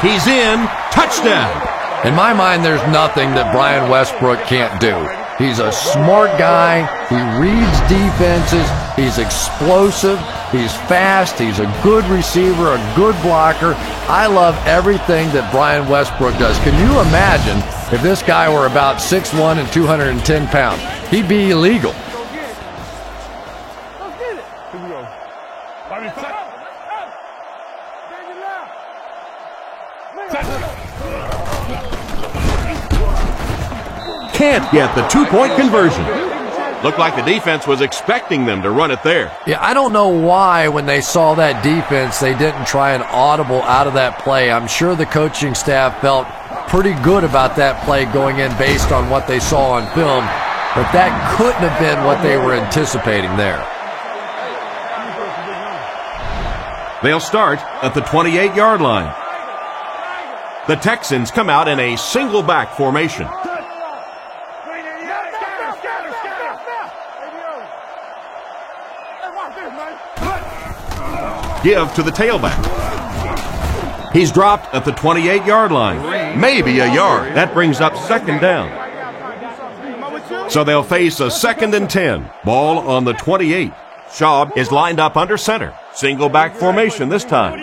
He's in. Touchdown. In my mind, there's nothing that Brian Westbrook can't do. He's a smart guy. He reads defenses. He's explosive. He's fast. He's a good receiver, a good blocker. I love everything that Brian Westbrook does. Can you imagine if this guy were about 6'1" and 210 pounds? He'd be illegal. Let's get it. Here we go. Can't get the 2-point conversion. Looked like the defense was expecting them to run it there. Yeah, I don't know why when they saw that defense, they didn't try an audible out of that play. I'm sure the coaching staff felt pretty good about that play going in based on what they saw on film, but that couldn't have been what they were anticipating there. They'll start at the 28-yard line. The Texans come out in a single back formation. Give to the tailback. He's dropped at the 28-yard line. Maybe a yard. That brings up second down. So they'll face a 2nd and 10. Ball on the 28. Schaub is lined up under center. Single back formation this time.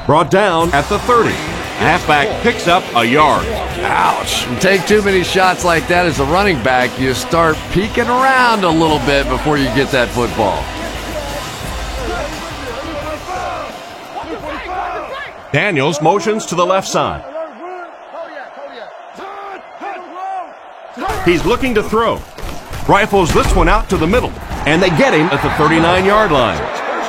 Brought down at the 30. Halfback picks up a yard. Ouch. You take too many shots like that as a running back, you start peeking around a little bit before you get that football. Daniels motions to the left side. He's looking to throw. Rifles this one out to the middle, and they get him at the 39-yard line.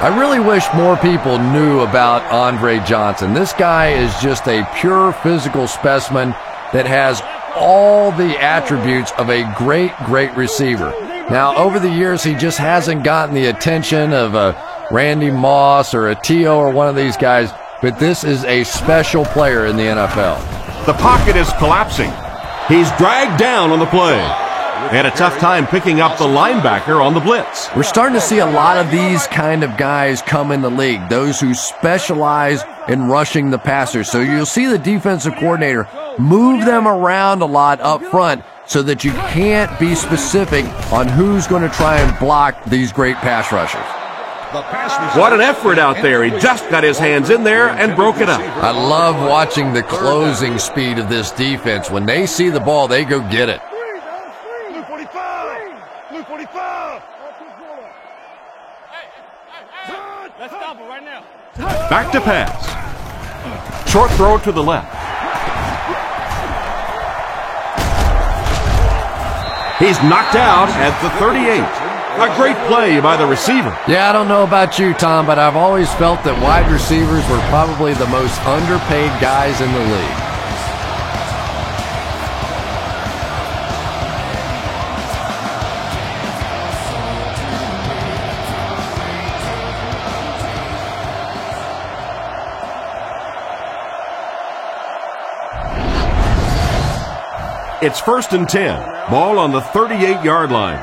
I really wish more people knew about Andre Johnson. This guy is just a pure physical specimen that has all the attributes of a great receiver. Now, over the years, he just hasn't gotten the attention of a Randy Moss or a T.O. or one of these guys, but this is a special player in the NFL. The pocket is collapsing. He's dragged down on the play. They had a tough time picking up the linebacker on the blitz. We're starting to see a lot of these kind of guys come in the league, those who specialize in rushing the passer. So you'll see the defensive coordinator move them around a lot up front so that you can't be specific on who's going to try and block these great pass rushers. What an effort out there. He just got his hands in there and broke it up. I love watching the closing speed of this defense. When they see the ball, they go get it. Blue 45. Blue 45. Let's stop him right now. Back to pass. Short throw to the left. He's knocked out at the 38. A great play by the receiver. Yeah, I don't know about you, Tom, but I've always felt that wide receivers were probably the most underpaid guys in the league. It's 1st and 10. Ball on the 38-yard line.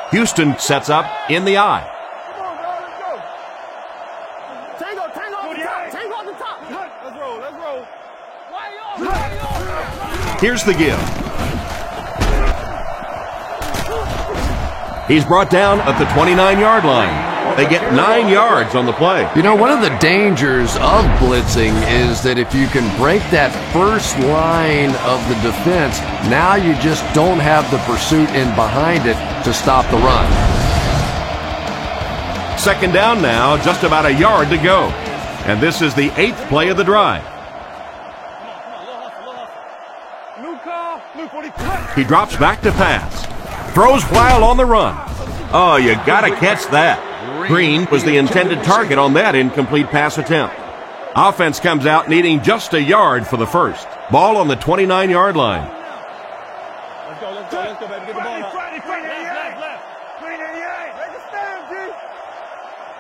Houston sets up in the eye. Come on, dog, let's go. Tango on the top. Tango on the top. Let's roll. Why y'all? Here's the give. He's brought down at the 29-yard line. They get 9 yards on the play. You know, one of the dangers of blitzing is that if you can break that first line of the defense, now you just don't have the pursuit in behind it to stop the run. 2nd down now, just about a yard to go. And this is the 8th play of the drive. New call. Blue 45. He drops back to pass. Throws while on the run. Oh, you gotta catch that. Green was the intended target on that incomplete pass attempt. Offense comes out needing just a yard for the first. Ball on the 29-yard line. Let's go, baby. Get the ball up. Left. 388. Make a stand, G.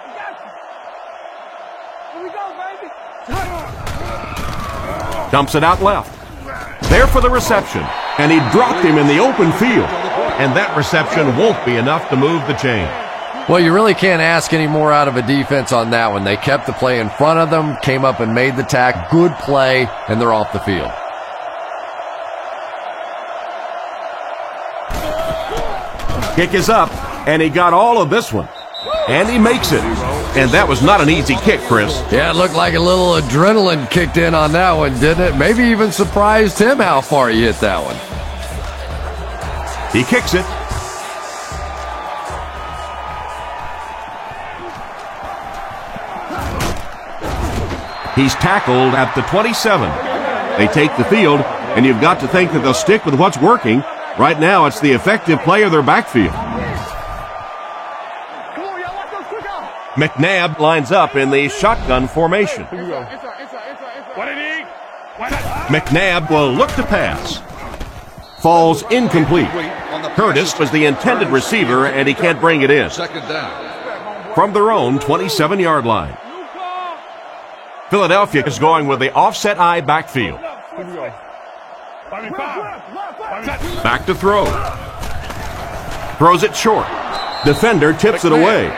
We got you. Here we go, baby. Dumps it out left. There for the reception. And he dropped him in the open field. And that reception won't be enough to move the chain. Well, you really can't ask any more out of a defense on that one. They kept the play in front of them, came up and made the tack. Good play, and they're off the field. Kick is up, and he got all of this one. And he makes it. And that was not an easy kick, Chris. Yeah, it looked like a little adrenaline kicked in on that one, didn't it? Maybe even surprised him how far he hit that one. He kicks it. He's tackled at the 27. They take the field, and you've got to think that they'll stick with what's working. Right now, it's the effective play of their backfield. Come on, y'all. Watch those quick out. McNabb lines up in the shotgun formation. Inside. What did he? McNabb will look to pass. Falls incomplete. Curtis was the intended receiver, and he can't bring it in. 2nd down. From their own 27-yard line. Philadelphia is going with the offset eye backfield. Back to throw. Throws it short. Defender tips it away.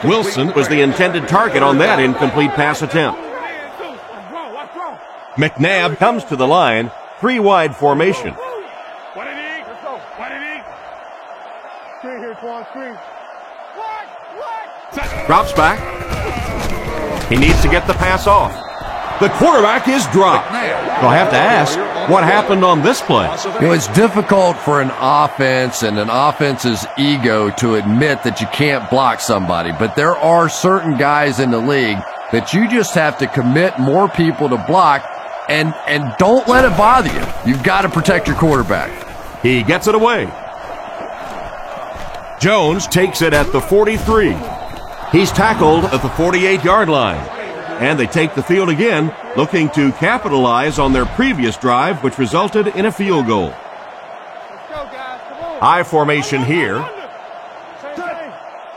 Wilson was the intended target on that incomplete pass attempt. McNabb comes to the line, 3-wide formation. Drops back. He needs to get the pass off. The quarterback is dropped. They'll have to ask, what happened on this play? You know, it's difficult for an offense and an offense's ego to admit that you can't block somebody, but there are certain guys in the league that you just have to commit more people to block, and don't let it bother you. You've got to protect your quarterback. He gets it away. Jones takes it at the 43. He's tackled at the 48-yard line. And they take the field again, looking to capitalize on their previous drive, which resulted in a field goal. Let's go, guys. Come on. I formation here.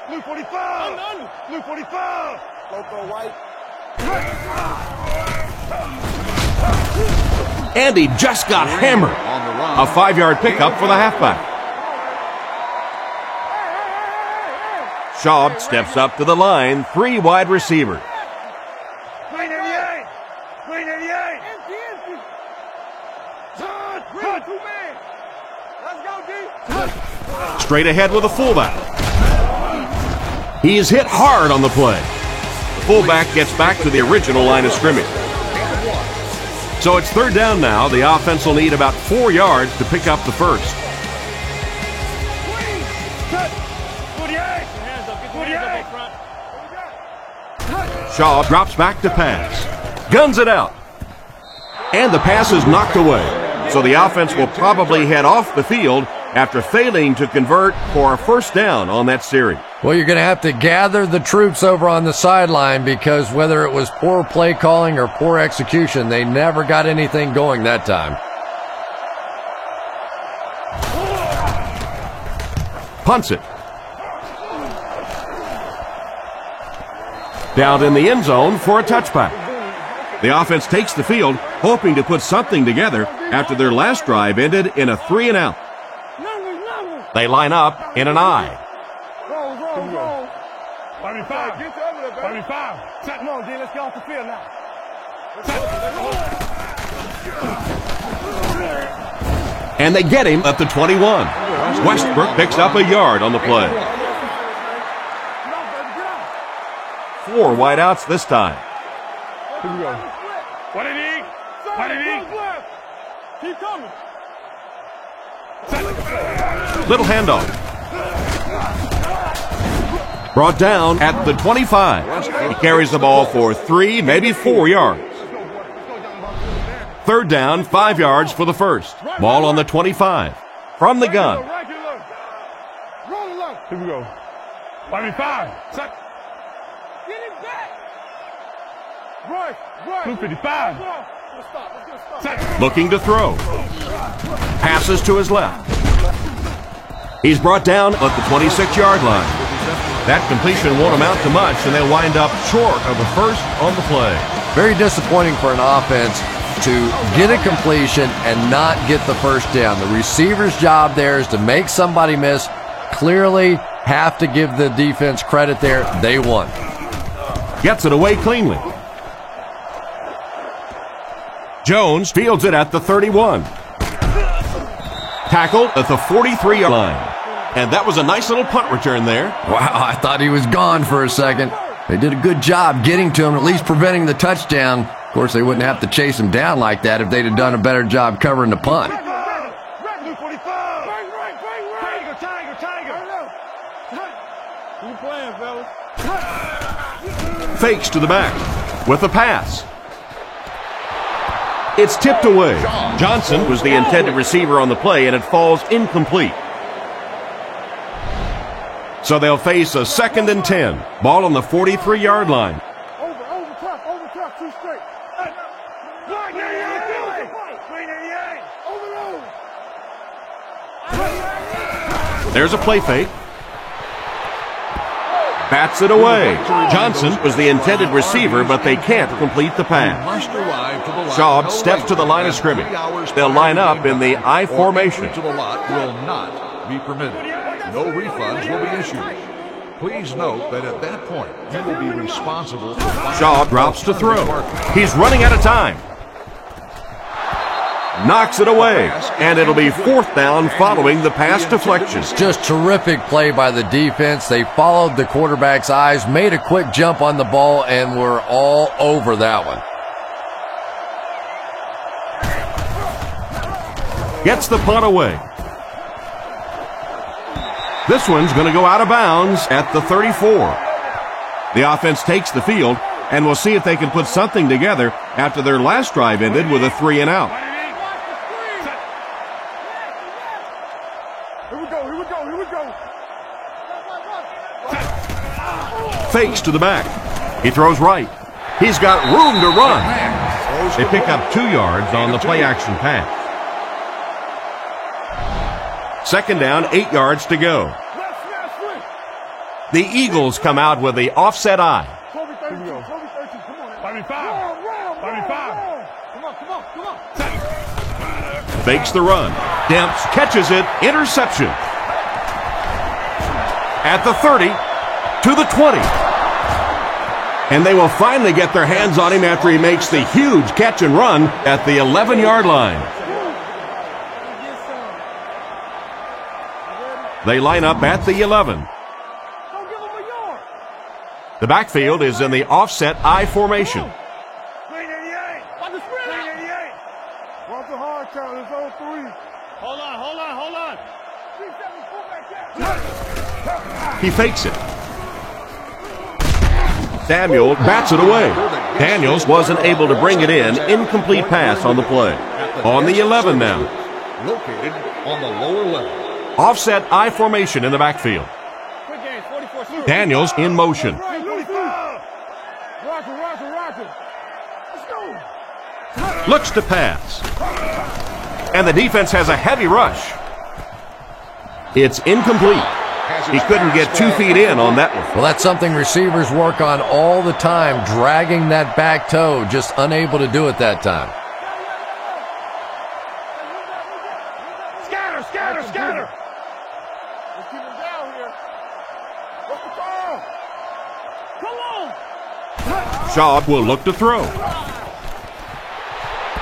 Blue 45. Blue 45. Loco White. And he just got hammered. A 5-yard pickup for the halfback. Schaub steps up to the line, 3 wide receivers. 388. 388. Empty. Run, 2 man. Let's go, D. Straight ahead with a fullback. He is hit hard on the play. The fullback gets back to the original line of scrimmage. So it's third down now. The offense will need about 4 yards to pick up the first. Shaw drops back to pass. Guns it out. And the pass is knocked away. So the offense will probably head off the field after failing to convert for a first down on that series. Well, you're going to have to gather the troops over on the sideline because whether it was poor play calling or poor execution, they never got anything going that time. Punts it. Down in the end zone for a touchback. The offense takes the field, hoping to put something together after their last drive ended in a 3-and-out. They line up in an I. Roll. 25. Get you over there, baby. 25. Come on, D. Let's get off the field now. And they get him at the 21. Westbrook picks up a yard on the play. 4 wideouts this time. Here we go. What did he? What did he? Keep coming. Little handoff. Brought down at the 25. He carries the ball for 3, maybe 4 yards. Third down, 5 yards for the first. Ball on the 25. From the gun. Here we go. 25. Set. Get him back. Right. 255. Set. Looking to throw. Passes to his left. He's brought down at the 26-yard line. That completion won't amount to much, and they'll wind up short of the first on the play. Very disappointing for an offense to get a completion and not get the first down. The receiver's job there is to make somebody miss. Clearly have to give the defense credit there. They won. Gets it away cleanly. Jones fields it at the 31. Tackled at the 43-yard line. And that was a nice little punt return there. Wow, I thought he was gone for a second. They did a good job getting to him, at least preventing the touchdown. Of course, they wouldn't have to chase him down like that if they'd have done a better job covering the punt. Fakes to the back with a pass. It's tipped away. Johnson was the intended receiver on the play, and it falls incomplete. So they'll face a 2nd and 10. Ball on the 43-yard line. Over top, 2 straight. There's a play fake. Bats it away. Johnson was the intended receiver, but they can't complete the pass. Schaub steps to the line of scrimmage. They'll line up in the I formation. To the lot will not be permitted. No refunds will be issued. Please note that at that point, you will be responsible for... Shaw drops to throw. He's running out of time. Knocks it away, and it'll be 4th down following the pass deflection. Just terrific play by the defense. They followed the quarterback's eyes, made a quick jump on the ball, and were all over that one. Gets the punt away. This one's going to go out of bounds at the 34. The offense takes the field, and we'll see if they can put something together after their last drive ended with a 3-and-out. Here we go. Fakes to the back. He throws right. He's got room to run. They pick up 2 yards on the play-action pass. 2nd down, 8 yards to go. The Eagles come out with the offset I. 25. Fakes the run. Demps catches it. Interception. At the 30, to the 20. And they will finally get their hands on him after he makes the huge catch and run at the 11-yard line. They line up at the 11. Don't give him a yard. The backfield is in the offset I formation. 388. On the spread. 388. Watch the hard count. It's on 3. Hold on. 3-7 fullback. He fakes it. Samuel bats it away. Daniels wasn't able to bring it in. Incomplete pass on the play. On the 11 now. Located on the lower level. Offset I formation in the backfield. Quick game, 44. Daniels in motion. Rock it. Let's go. Looks to pass. And the defense has a heavy rush. It's incomplete. He couldn't get 2 feet in on that one. Well, that's something receivers work on all the time, dragging that back toe, just unable to do it that time. Scatter. Let's keep him down here. What's the call? Come on. Schaub will look to throw.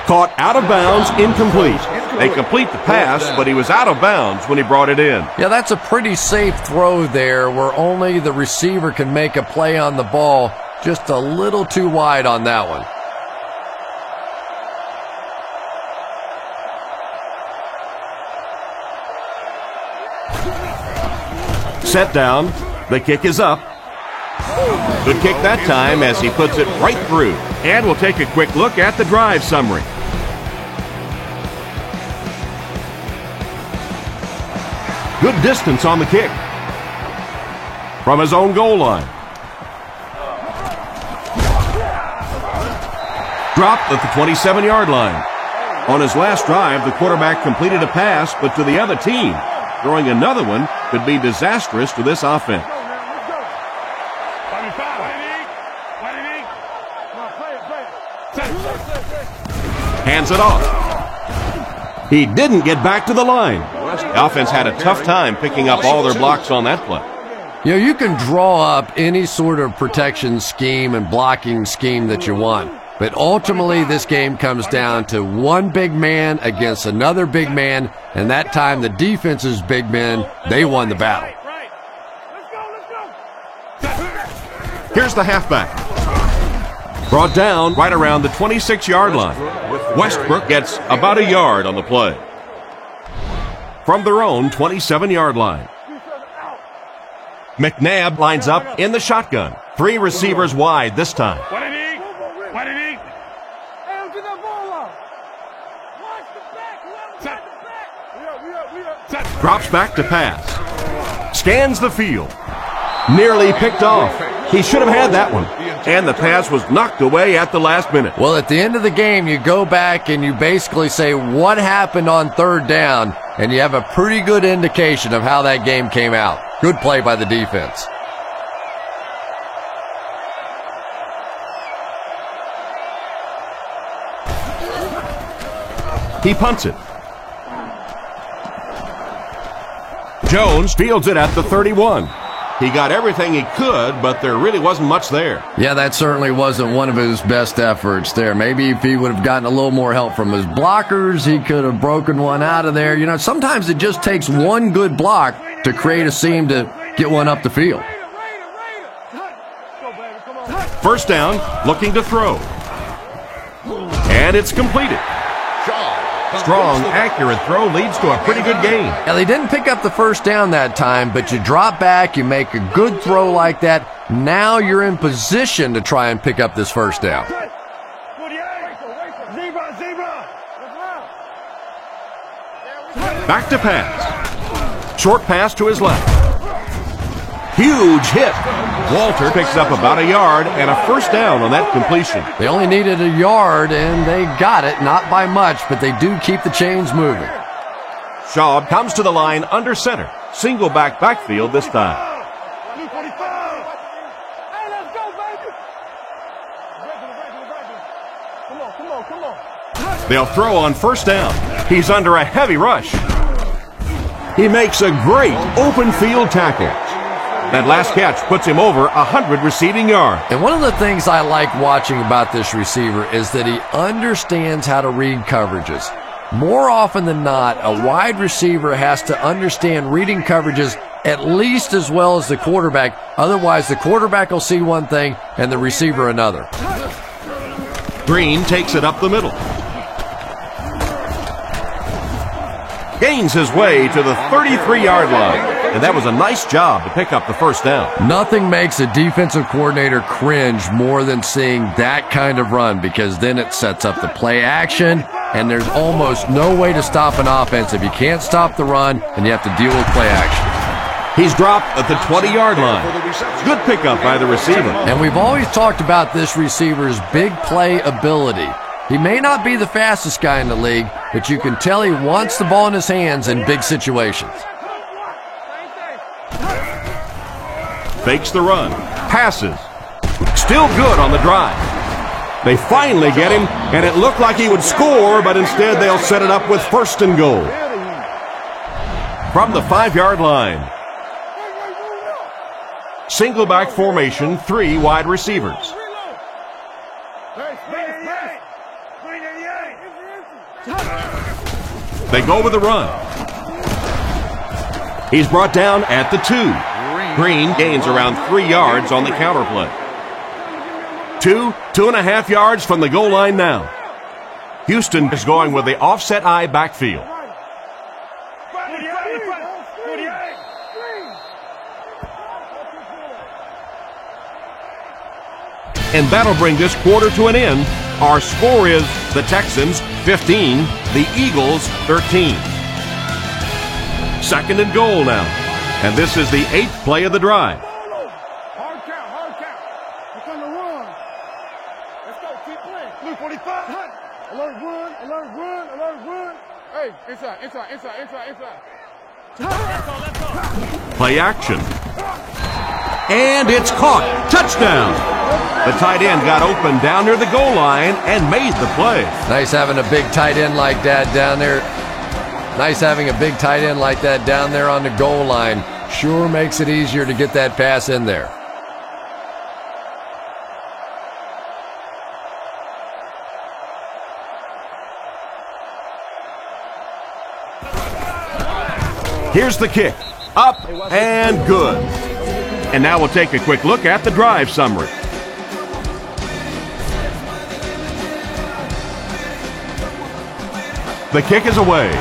Caught out of bounds, incomplete. They complete the pass, but he was out of bounds when he brought it in. Yeah, that's a pretty safe throw there where only the receiver can make a play on the ball. Just a little too wide on that one. Set down. The kick is up. Good kick that time as he puts it right through. And we'll take a quick look at the drive summary. Good distance on the kick. From his own goal line. Dropped at the 27-yard line. On his last drive, the quarterback completed a pass, but to the other team. Throwing another one could be disastrous to this offense. Hands it off. He didn't get back to the line. The offense had a tough time picking up all their blocks on that play. You know, you can draw up any sort of protection scheme and blocking scheme that you want. But ultimately, this game comes down to one big man against another big man, and that time the defense's big men, they won the battle. Here's the halfback. Brought down right around the 26-yard line. Westbrook gets about a yard on the play. From their own 27-yard line. McNabb lines up in the shotgun. 3 receivers wide this time. What did he? Hey, don't get that ball out. Watch the back. We up. Drops back to pass. Scans the field. Nearly picked off. He should have had that one. And the pass was knocked away at the last minute. Well, at the end of the game, you go back and you basically say what happened on third down, and you have a pretty good indication of how that game came out. Good play by the defense. He punts it. Jones fields it at the 31. He got everything he could, but there really wasn't much there. Yeah, that certainly wasn't one of his best efforts there. Maybe if he would have gotten a little more help from his blockers, he could have broken one out of there. You know, sometimes it just takes one good block to create a seam to get one up the field. First down, looking to throw. And it's completed. Strong, accurate throw leads to a pretty good gain. Now, they didn't pick up the first down that time, but you drop back, you make a good throw like that. Now you're in position to try and pick up this first down. Back to pass. Short pass to his left. Huge hit. Walter picks up about a yard and a first down on that completion. They only needed a yard, and they got it, not by much, but they do keep the chains moving. Schaub comes to the line under center. Single backfield this time. Hey, let's go, baby. Come on. They'll throw on first down. He's under a heavy rush. He makes a great open field tackle. That last catch puts him over 100 receiving yards. And one of the things I like watching about this receiver is that he understands how to read coverages. More often than not, a wide receiver has to understand reading coverages at least as well as the quarterback. Otherwise, the quarterback will see one thing and the receiver another. Green takes it up the middle. Gains his way to the 33-yard line. And that was a nice job to pick up the first down. Nothing makes a defensive coordinator cringe more than seeing that kind of run, because then it sets up the play action, and there's almost no way to stop an offense if you can't stop the run and you have to deal with play action. He's dropped at the 20-yard line. Good pickup by the receiver. And we've always talked about this receiver's big play ability. He may not be the fastest guy in the league, but you can tell he wants the ball in his hands in big situations. Fakes the run. Passes. Still good on the drive. They finally get him, and it looked like he would score, but instead they'll set it up with 1st and goal. From the 5-yard line. Single back formation, 3 wide receivers. They go with the run. He's brought down at the 2. Green gains around 3 yards on the counter play. 2.5 yards from the goal line now. Houston is going with the offset eye backfield. And that'll bring this quarter to an end. Our score is the Texans 15, the Eagles 13. 2nd and goal now. And this is the 8th play of the drive. Hard count. It's on the run. Let's go, keep playing. Blue 45. Alert run. Hey, inside. Play action. And it's caught. Touchdown. The tight end got open down near the goal line and made the play. Nice having a big tight end like that down there. Nice having a big tight end like that down there on the goal line. Sure makes it easier to get that pass in there. Here's the kick. Up and good. And now we'll take a quick look at the drive summary. The kick is away.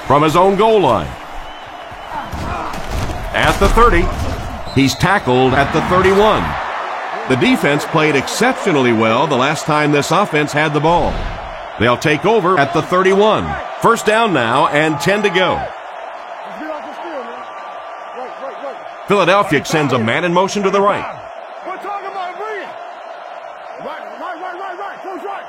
From his own goal line. At the 30. He's tackled at the 31. The defense played exceptionally well the last time this offense had the ball. They'll take over at the 31. 1st down now and 10 to go. Philadelphia sends a man in motion to the right. We're talking about Green. Right. Close right.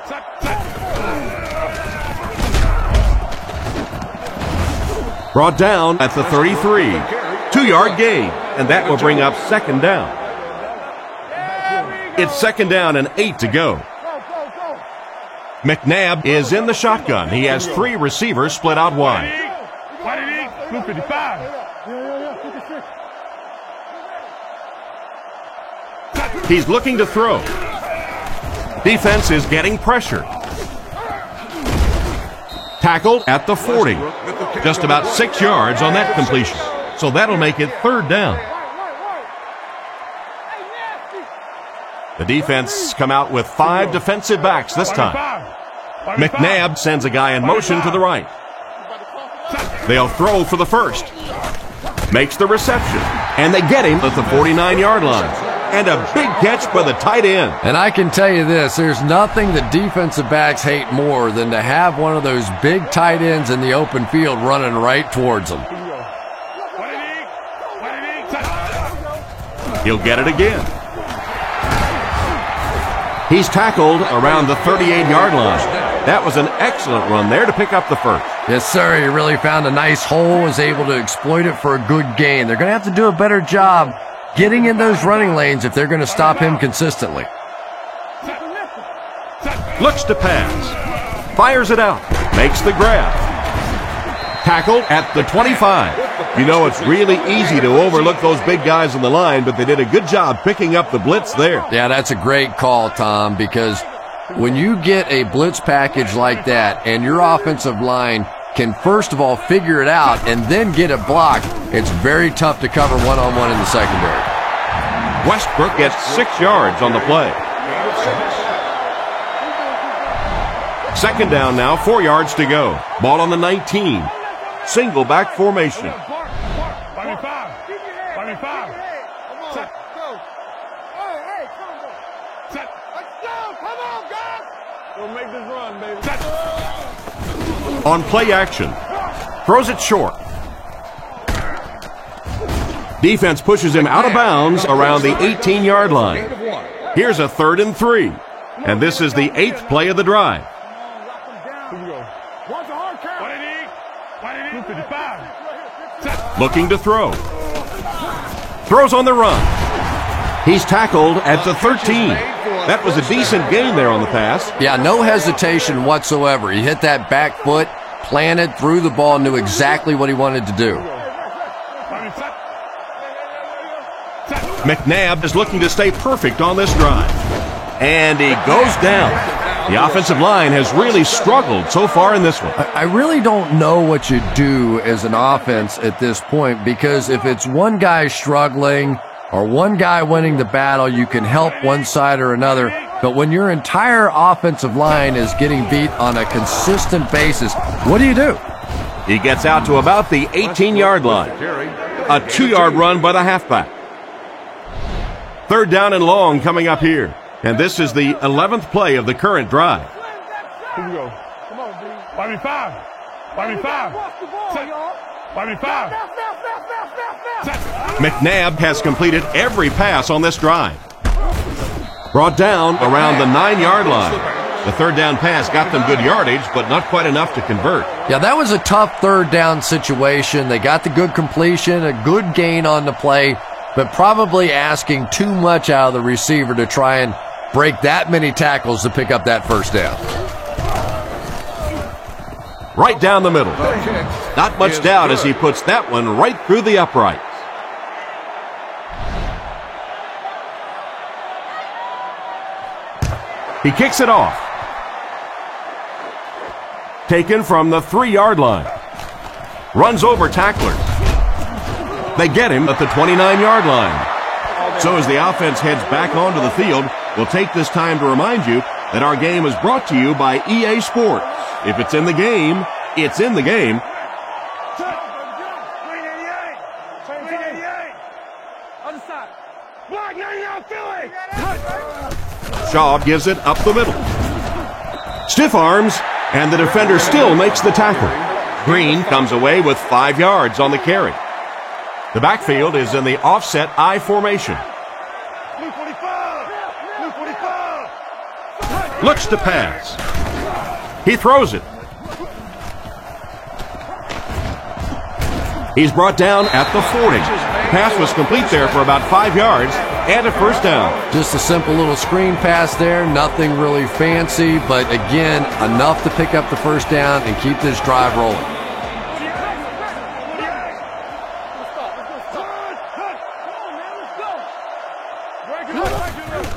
Brought down at the 33. 2-yard gain, and that will bring up 2nd down. It's 2nd down and 8 to go. McNabb is in the shotgun. He has 3 receivers split out wide. Blue 55. He's looking to throw. Defense is getting pressure. Tackled at the 40. Just about 6 yards on that completion. So that'll make it 3rd down. The defense come out with 5 defensive backs this time. McNabb sends a guy in motion to the right. They'll throw for the 1st. Makes the reception. And they get him at the 49-yard line. And a big catch by the tight end. And I can tell you this, there's nothing that defensive backs hate more than to have one of those big tight ends in the open field running right towards them. He'll get it again. He's tackled around the 38-yard line. That was an excellent run there to pick up the 1st. Yes, sir. He really found a nice hole, was able to exploit it for a good gain. They're going to have to do a better job getting in those running lanes if they're going to stop him consistently. Looks to pass. Fires it out. Makes the grab. Tackled at the 25. You know, it's really easy to overlook those big guys on the line, but they did a good job picking up the blitz there. Yeah, that's a great call, Tom, because when you get a blitz package like that and your offensive line can first of all figure it out and then get it blocked, it's very tough to cover one-on-one in the secondary. Westbrook gets 6 yards on the play. Second down now, 4 yards to go. Ball on the 19. Single back formation. On play action, throws it short. Defense pushes him out of bounds around the 18-yard line. Here's a 3rd and 3, and this is the 8th play of the drive. Looking to throw. Throws on the run. He's tackled at the 13. That was a decent gain there on the pass. Yeah, no hesitation whatsoever. He hit that back foot, planted, threw the ball, knew exactly what he wanted to do. McNabb is looking to stay perfect on this drive. And he goes down. The offensive line has really struggled so far in this one. I really don't know what you do as an offense at this point, because if it's one guy struggling or one guy winning the battle, you can help one side or another. But when your entire offensive line is getting beat on a consistent basis, what do you do? He gets out to about the 18-yard line. A 2-yard run by the halfback. 3rd down and long coming up here. And this is the 11th play of the current drive. Here we go. Come on, B. Why me 5? Why me 5? Why me 5? McNabb has completed every pass on this drive. Brought down around the 9-yard line. The 3rd down pass got them good yardage, but not quite enough to convert. Yeah, that was a tough 3rd down situation. They got the good completion, a good gain on the play, but probably asking too much out of the receiver to try and break that many tackles to pick up that 1st down. Right down the middle. Not much doubt as he puts that one right through the uprights. He kicks it off. Taken from the 3-yard line. Runs over tacklers. They get him at the 29-yard line. So as the offense heads back onto the field, we'll take this time to remind you that our game is brought to you by EA Sports. If it's in the game, it's in the game. Shaw gives it up the middle. Stiff arms, and the defender still makes the tackle. Green comes away with 5 yards on the carry. The backfield is in the offset I formation. Looks to pass. He throws it. He's brought down at the 40. Pass was complete there for about 5 yards and a 1st down. Just a simple little screen pass there, nothing really fancy, but again, enough to pick up the 1st down and keep this drive rolling.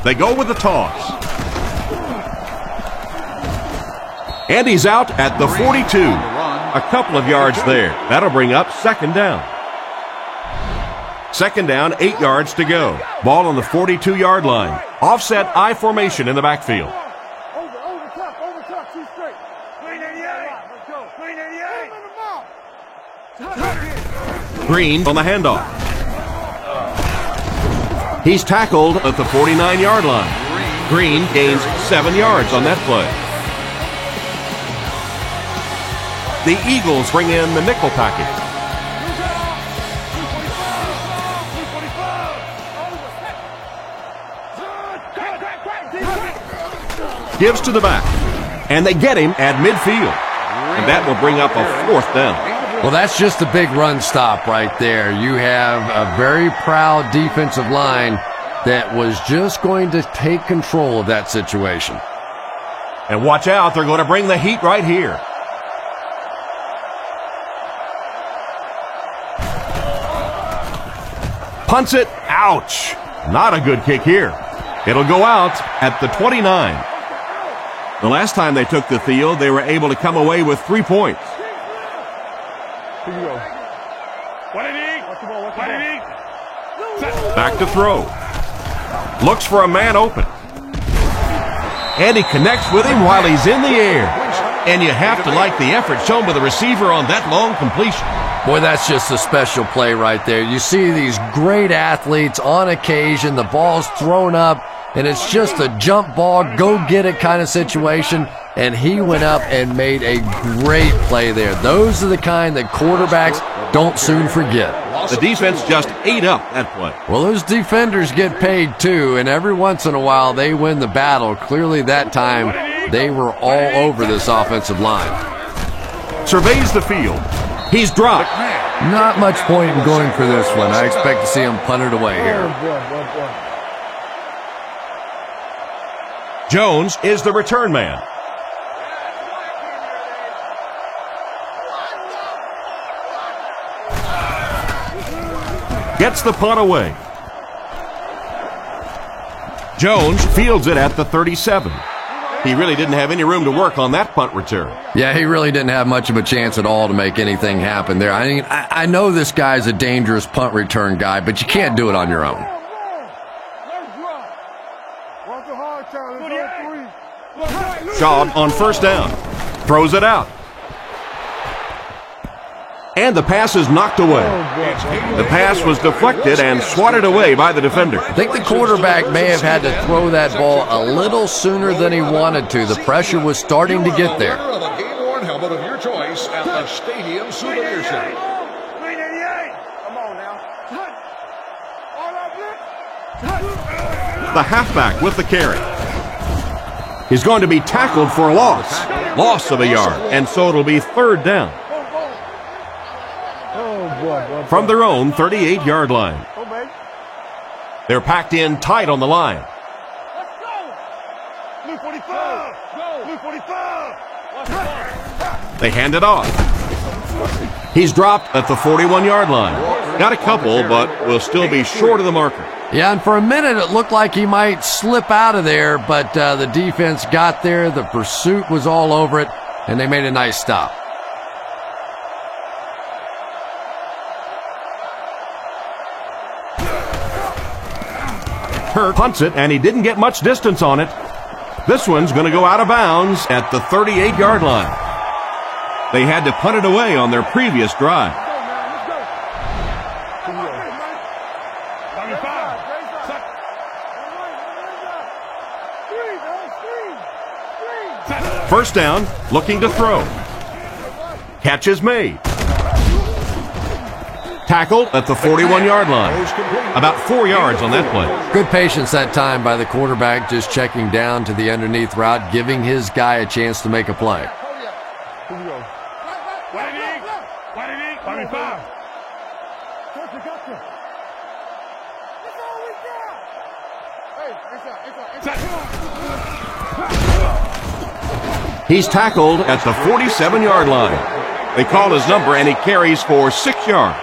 They go with the toss. And he's out at the 42. A couple of yards there. That'll bring up 2nd down. 2nd down, 8 yards to go. Ball on the 42-yard line. Offset I formation in the backfield. Over top, 2 straight. 388. Green on the handoff. He's tackled at the 49-yard line. Green gains 7 yards on that play. The Eagles bring in the nickel package. Gives to the back, and they get him at midfield. And that will bring up a 4th down. Well, that's just a big run stop right there. You have a very proud defensive line that was just going to take control of that situation. And watch out, they're going to bring the heat right here. Punts it. Ouch. Not a good kick here. It'll go out at the 29. The last time they took the field, they were able to come away with 3 points. Here you go. What did he? What did he? Back to throw. Looks for a man open. And he connects with him while he's in the air. And you have to like the effort shown by the receiver on that long completion. Boy, that's just a special play right there. You see these great athletes on occasion, the ball's thrown up, and it's just a jump ball, go get it kind of situation, and he went up and made a great play there. Those are the kind that quarterbacks don't soon forget. The defense just ate up that play. Well, those defenders get paid too, and every once in a while they win the battle. Clearly that time they were all over this offensive line. Surveys the field. He's dropped. Not much point in going for this one. I expect to see him punt it away here. Jones is the return man. Gets the punt away. Jones fields it at the 37. He really didn't have any room to work on that punt return. Yeah, he really didn't have much of a chance at all to make anything happen there. I mean, I know this guy's a dangerous punt return guy, but you can't do it on your own. Shaw on first down. Throws it out. And the pass is knocked away. The pass was deflected and swatted away by the defender. I think the quarterback may have had to throw that ball a little sooner than he wanted to. The pressure was starting to get there. The game-worn helmet of your choice at the Stadium Souvenir Shop. Come on now. The halfback with the carry. He's going to be tackled for a loss. Loss of a yard. And so it'll be third down. From their own 38-yard line. They're packed in tight on the line. They hand it off. He's dropped at the 41-yard line. Got a couple, but will still be short of the marker. Yeah, and for a minute it looked like he might slip out of there, but the defense got there. The pursuit was all over it, and they made a nice stop. Kirk punts it, and he didn't get much distance on it. This one's going to go out of bounds at the 38-yard line. They had to punt it away on their previous drive. First down, looking to throw. Catch is made. Tackled at the 41-yard line. About 4 yards on that play. Good patience that time by the quarterback, just checking down to the underneath route, giving his guy a chance to make a play. He's tackled at the 47-yard line. They call his number, and he carries for 6 yards.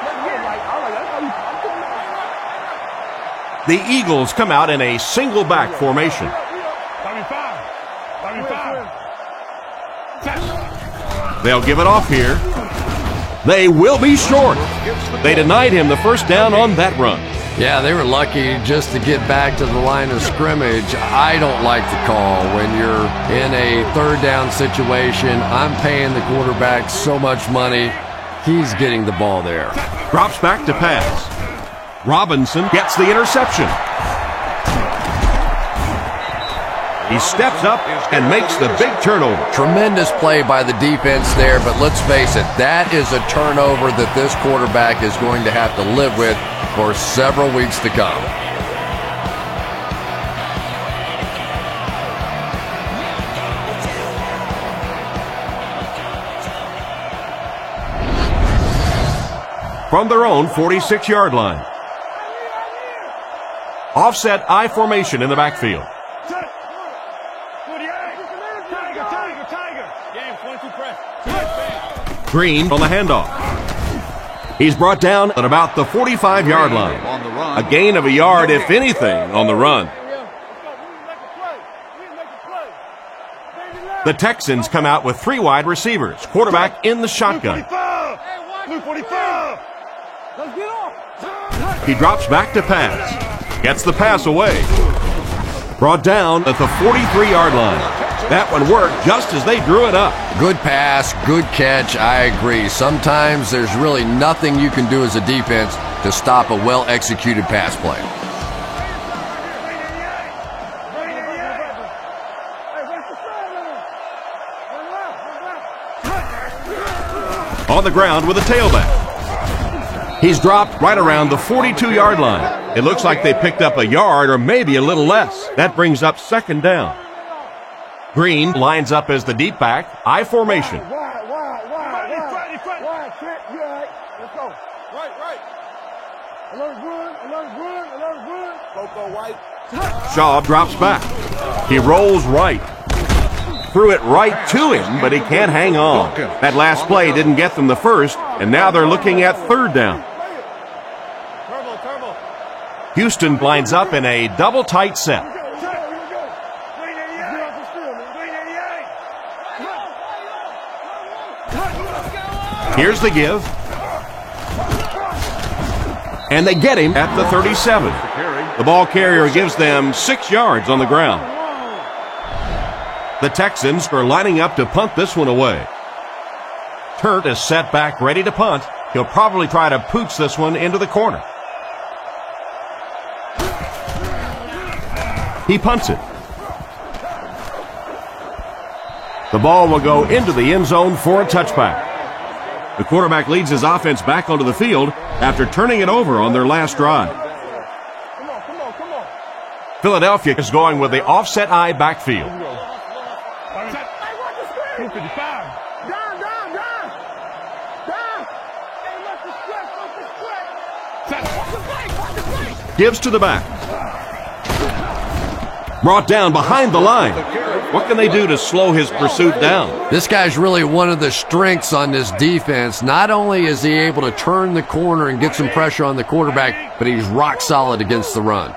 The Eagles come out in a single back formation. They'll give it off here. They will be short. They denied him the first down on that run. Yeah, they were lucky just to get back to the line of scrimmage. I don't like the call when you're in a third down situation. I'm paying the quarterback so much money. He's getting the ball there. Drops back to pass. Robinson gets the interception. He steps up and makes the big turnover. Tremendous play by the defense there, but let's face it, that is a turnover that this quarterback is going to have to live with for several weeks to come. From their own 46-yard line. Offset I formation in the backfield. Green on the handoff. He's brought down at about the 45-yard line. A gain of a yard, if anything, on the run. The Texans come out with 3 wide receivers. Quarterback in the shotgun. Blue 45. Let's get off. He drops back to pass. Gets the pass away. Brought down at the 43-yard line. That one worked just as they drew it up. Good pass, good catch, I agree. Sometimes there's really nothing you can do as a defense to stop a well-executed pass play. On the ground with a tailback. He's dropped right around the 42-yard line. It looks like they picked up a yard or maybe a little less. That brings up 2nd down. Green lines up as the deep back, I formation. Wide. Trent, you all right? Let's go. Right. Alert good. Go white. Shaw drops back. He rolls right. Threw it right to him, but he can't hang on. That last play didn't get them the first, and now they're looking at 3rd down. Turbo. Houston lines up in a double tight set. Here's the give. And they get him at the 37. The ball carrier gives them 6 yards on the ground. The Texans are lining up to punt this one away. Turt is set back ready to punt. He'll probably try to pooch this one into the corner. He punts it. The ball will go into the end zone for a touchback. The quarterback leads his offense back onto the field after turning it over on their last drive. Come on. Philadelphia is going with the offset eye backfield. 255. Down. Gives to the back. Brought down behind the line. What can they do to slow his pursuit down? This guy's really one of the strengths on this defense. Not only is he able to turn the corner and get some pressure on the quarterback, but he's rock solid against the run.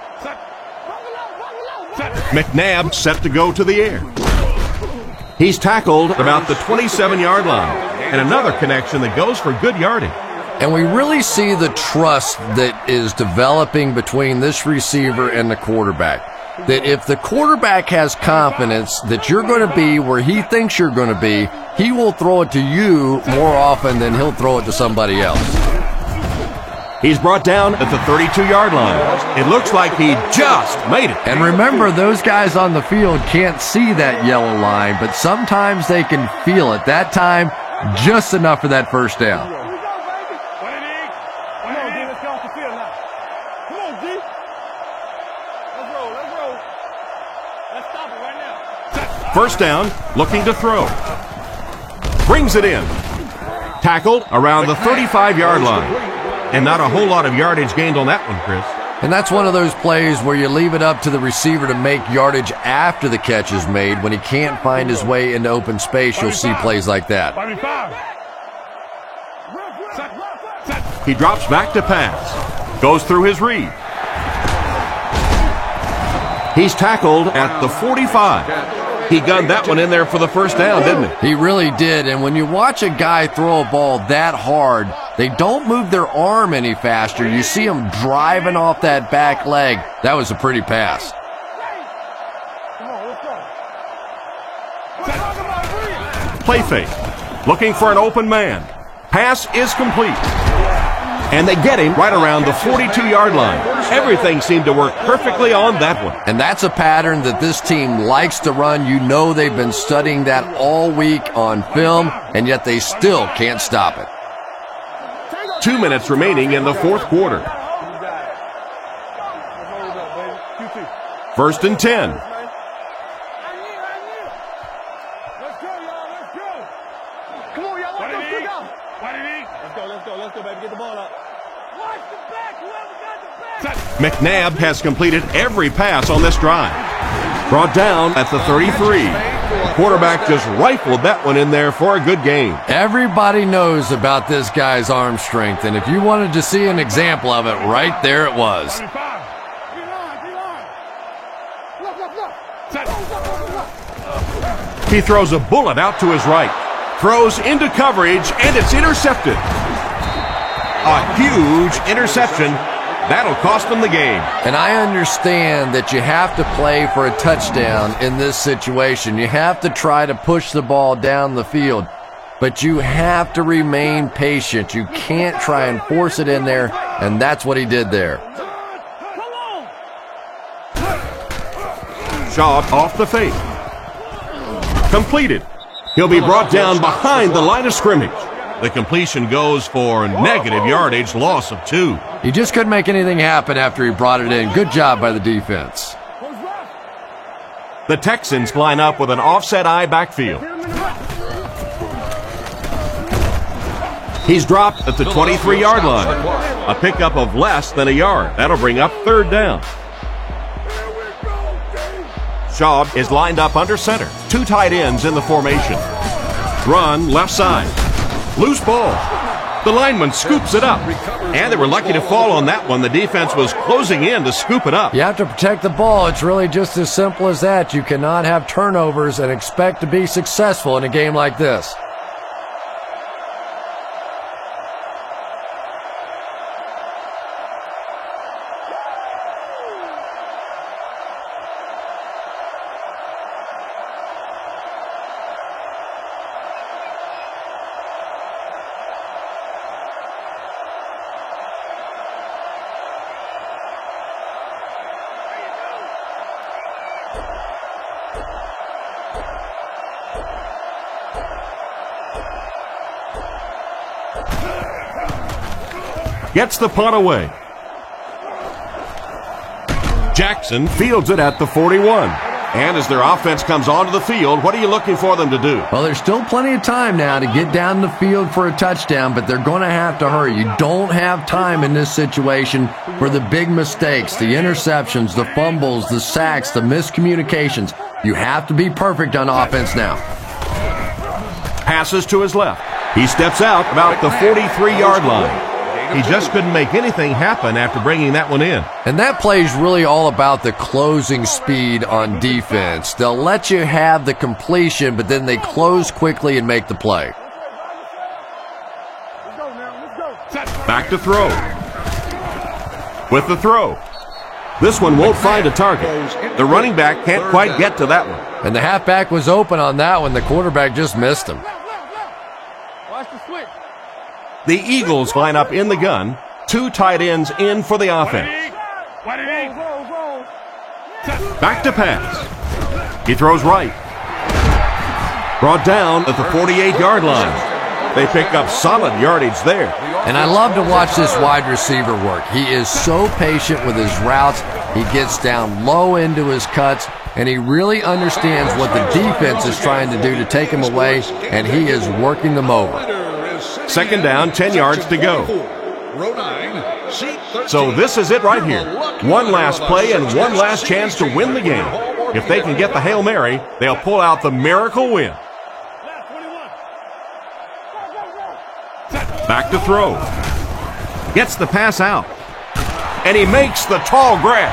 McNabb set to go to the air. He's tackled about the 27-yard line. And another connection that goes for good yardage. And we really see the trust that is developing between this receiver and the quarterback. That if the quarterback has confidence that you're going to be where he thinks you're going to be, he will throw it to you more often than he'll throw it to somebody else. He's brought down at the 32-yard line. It looks like he just made it. And remember, those guys on the field can't see that yellow line, but sometimes they can feel it. That time, just enough for that first down. Let's get off the field now. Come on, G. Let's roll. Let's stop it right now. First down, looking to throw. Brings it in. Tackled around the 35-yard line. And not a whole lot of yardage gained on that one, Chris. And that's one of those plays where you leave it up to the receiver to make yardage after the catch is made. When he can't find his way into open space, you'll see plays like that. He drops back to pass. Goes through his read. He's tackled at the 45. He gunned that one in there for the first down, didn't he? He really did. And when you watch a guy throw a ball that hard, they don't move their arm any faster. You see them driving off that back leg. That was a pretty pass. Play fake. Looking for an open man. Pass is complete. And they get him right around the 42-yard line. Everything seemed to work perfectly on that one. And that's a pattern that this team likes to run. You know they've been studying that all week on film, and yet they still can't stop it. 2 minutes remaining in the fourth quarter. 1st and 10. Let's go, y'all. Let's go. Come on, y'all. Let's go, baby. Get the ball up. Watch the back. Whoever got the back. McNabb has completed every pass on this drive. Brought down at the 33. The quarterback just rifled that one in there for a good gain. Everybody knows about this guy's arm strength, and if you wanted to see an example of it, right there it was. He throws a bullet out to his right. Throws into coverage, and it's intercepted. A huge interception. That'll cost them the game. And I understand that you have to play for a touchdown in this situation. You have to try to push the ball down the field. But you have to remain patient. You can't try and force it in there, and that's what he did there. Shaw off the fake. Completed. He'll be brought down behind the line of scrimmage. The completion goes for negative yardage, loss of 2. He just couldn't make anything happen after he brought it in. Good job by the defense. The Texans line up with an offset eye backfield. He's dropped at the 23-yard line. A pickup of less than a yard. That'll bring up 3rd down. Shaw is lined up under center. 2 tight ends in the formation. Run left side. Loose ball. The lineman scoops it up. And they were lucky to fall on that one. The defense was closing in to scoop it up. You have to protect the ball. It's really just as simple as that. You cannot have turnovers and expect to be successful in a game like this. Gets the punt away. Jackson fields it at the 41. And as their offense comes onto the field, what are you looking for them to do? Well, there's still plenty of time now to get down the field for a touchdown, but they're going to have to hurry. You don't have time in this situation for the big mistakes, the interceptions, the fumbles, the sacks, the miscommunications. You have to be perfect on offense now. Passes to his left. He steps out about the 43-yard line. He just couldn't make anything happen after bringing that one in. And that play is really all about the closing speed on defense. They'll let you have the completion, but then they close quickly and make the play. Back to throw. With the throw. This one won't find a target. The running back can't quite get to that one. And the halfback was open on that one. The quarterback just missed him. Watch the switch. The Eagles line up in the gun. 2 tight ends in for the offense. Back to pass. He throws right. Brought down at the 48-yard line. They pick up solid yardage there. And I love to watch this wide receiver work. He is so patient with his routes. He gets down low into his cuts, and he really understands what the defense is trying to do to take him away, and he is working them over. 2nd down, 10 yards to go. So this is it right here. One last play and one last chance to win the game. If they can get the Hail Mary, they'll pull out the miracle win. Back to throw. Gets the pass out. And he makes the tall grab.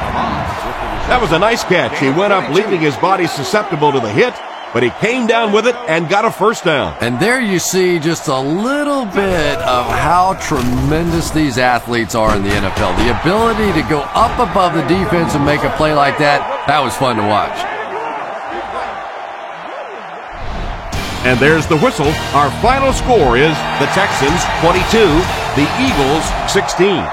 That was a nice catch. He went up leaving his body susceptible to the hit, but he came down with it and got a 1st down. And there you see just a little bit of how tremendous these athletes are in the NFL. The ability to go up above the defense and make a play like that was fun to watch. And there's the whistle. Our final score is the Texans 22, the Eagles 16.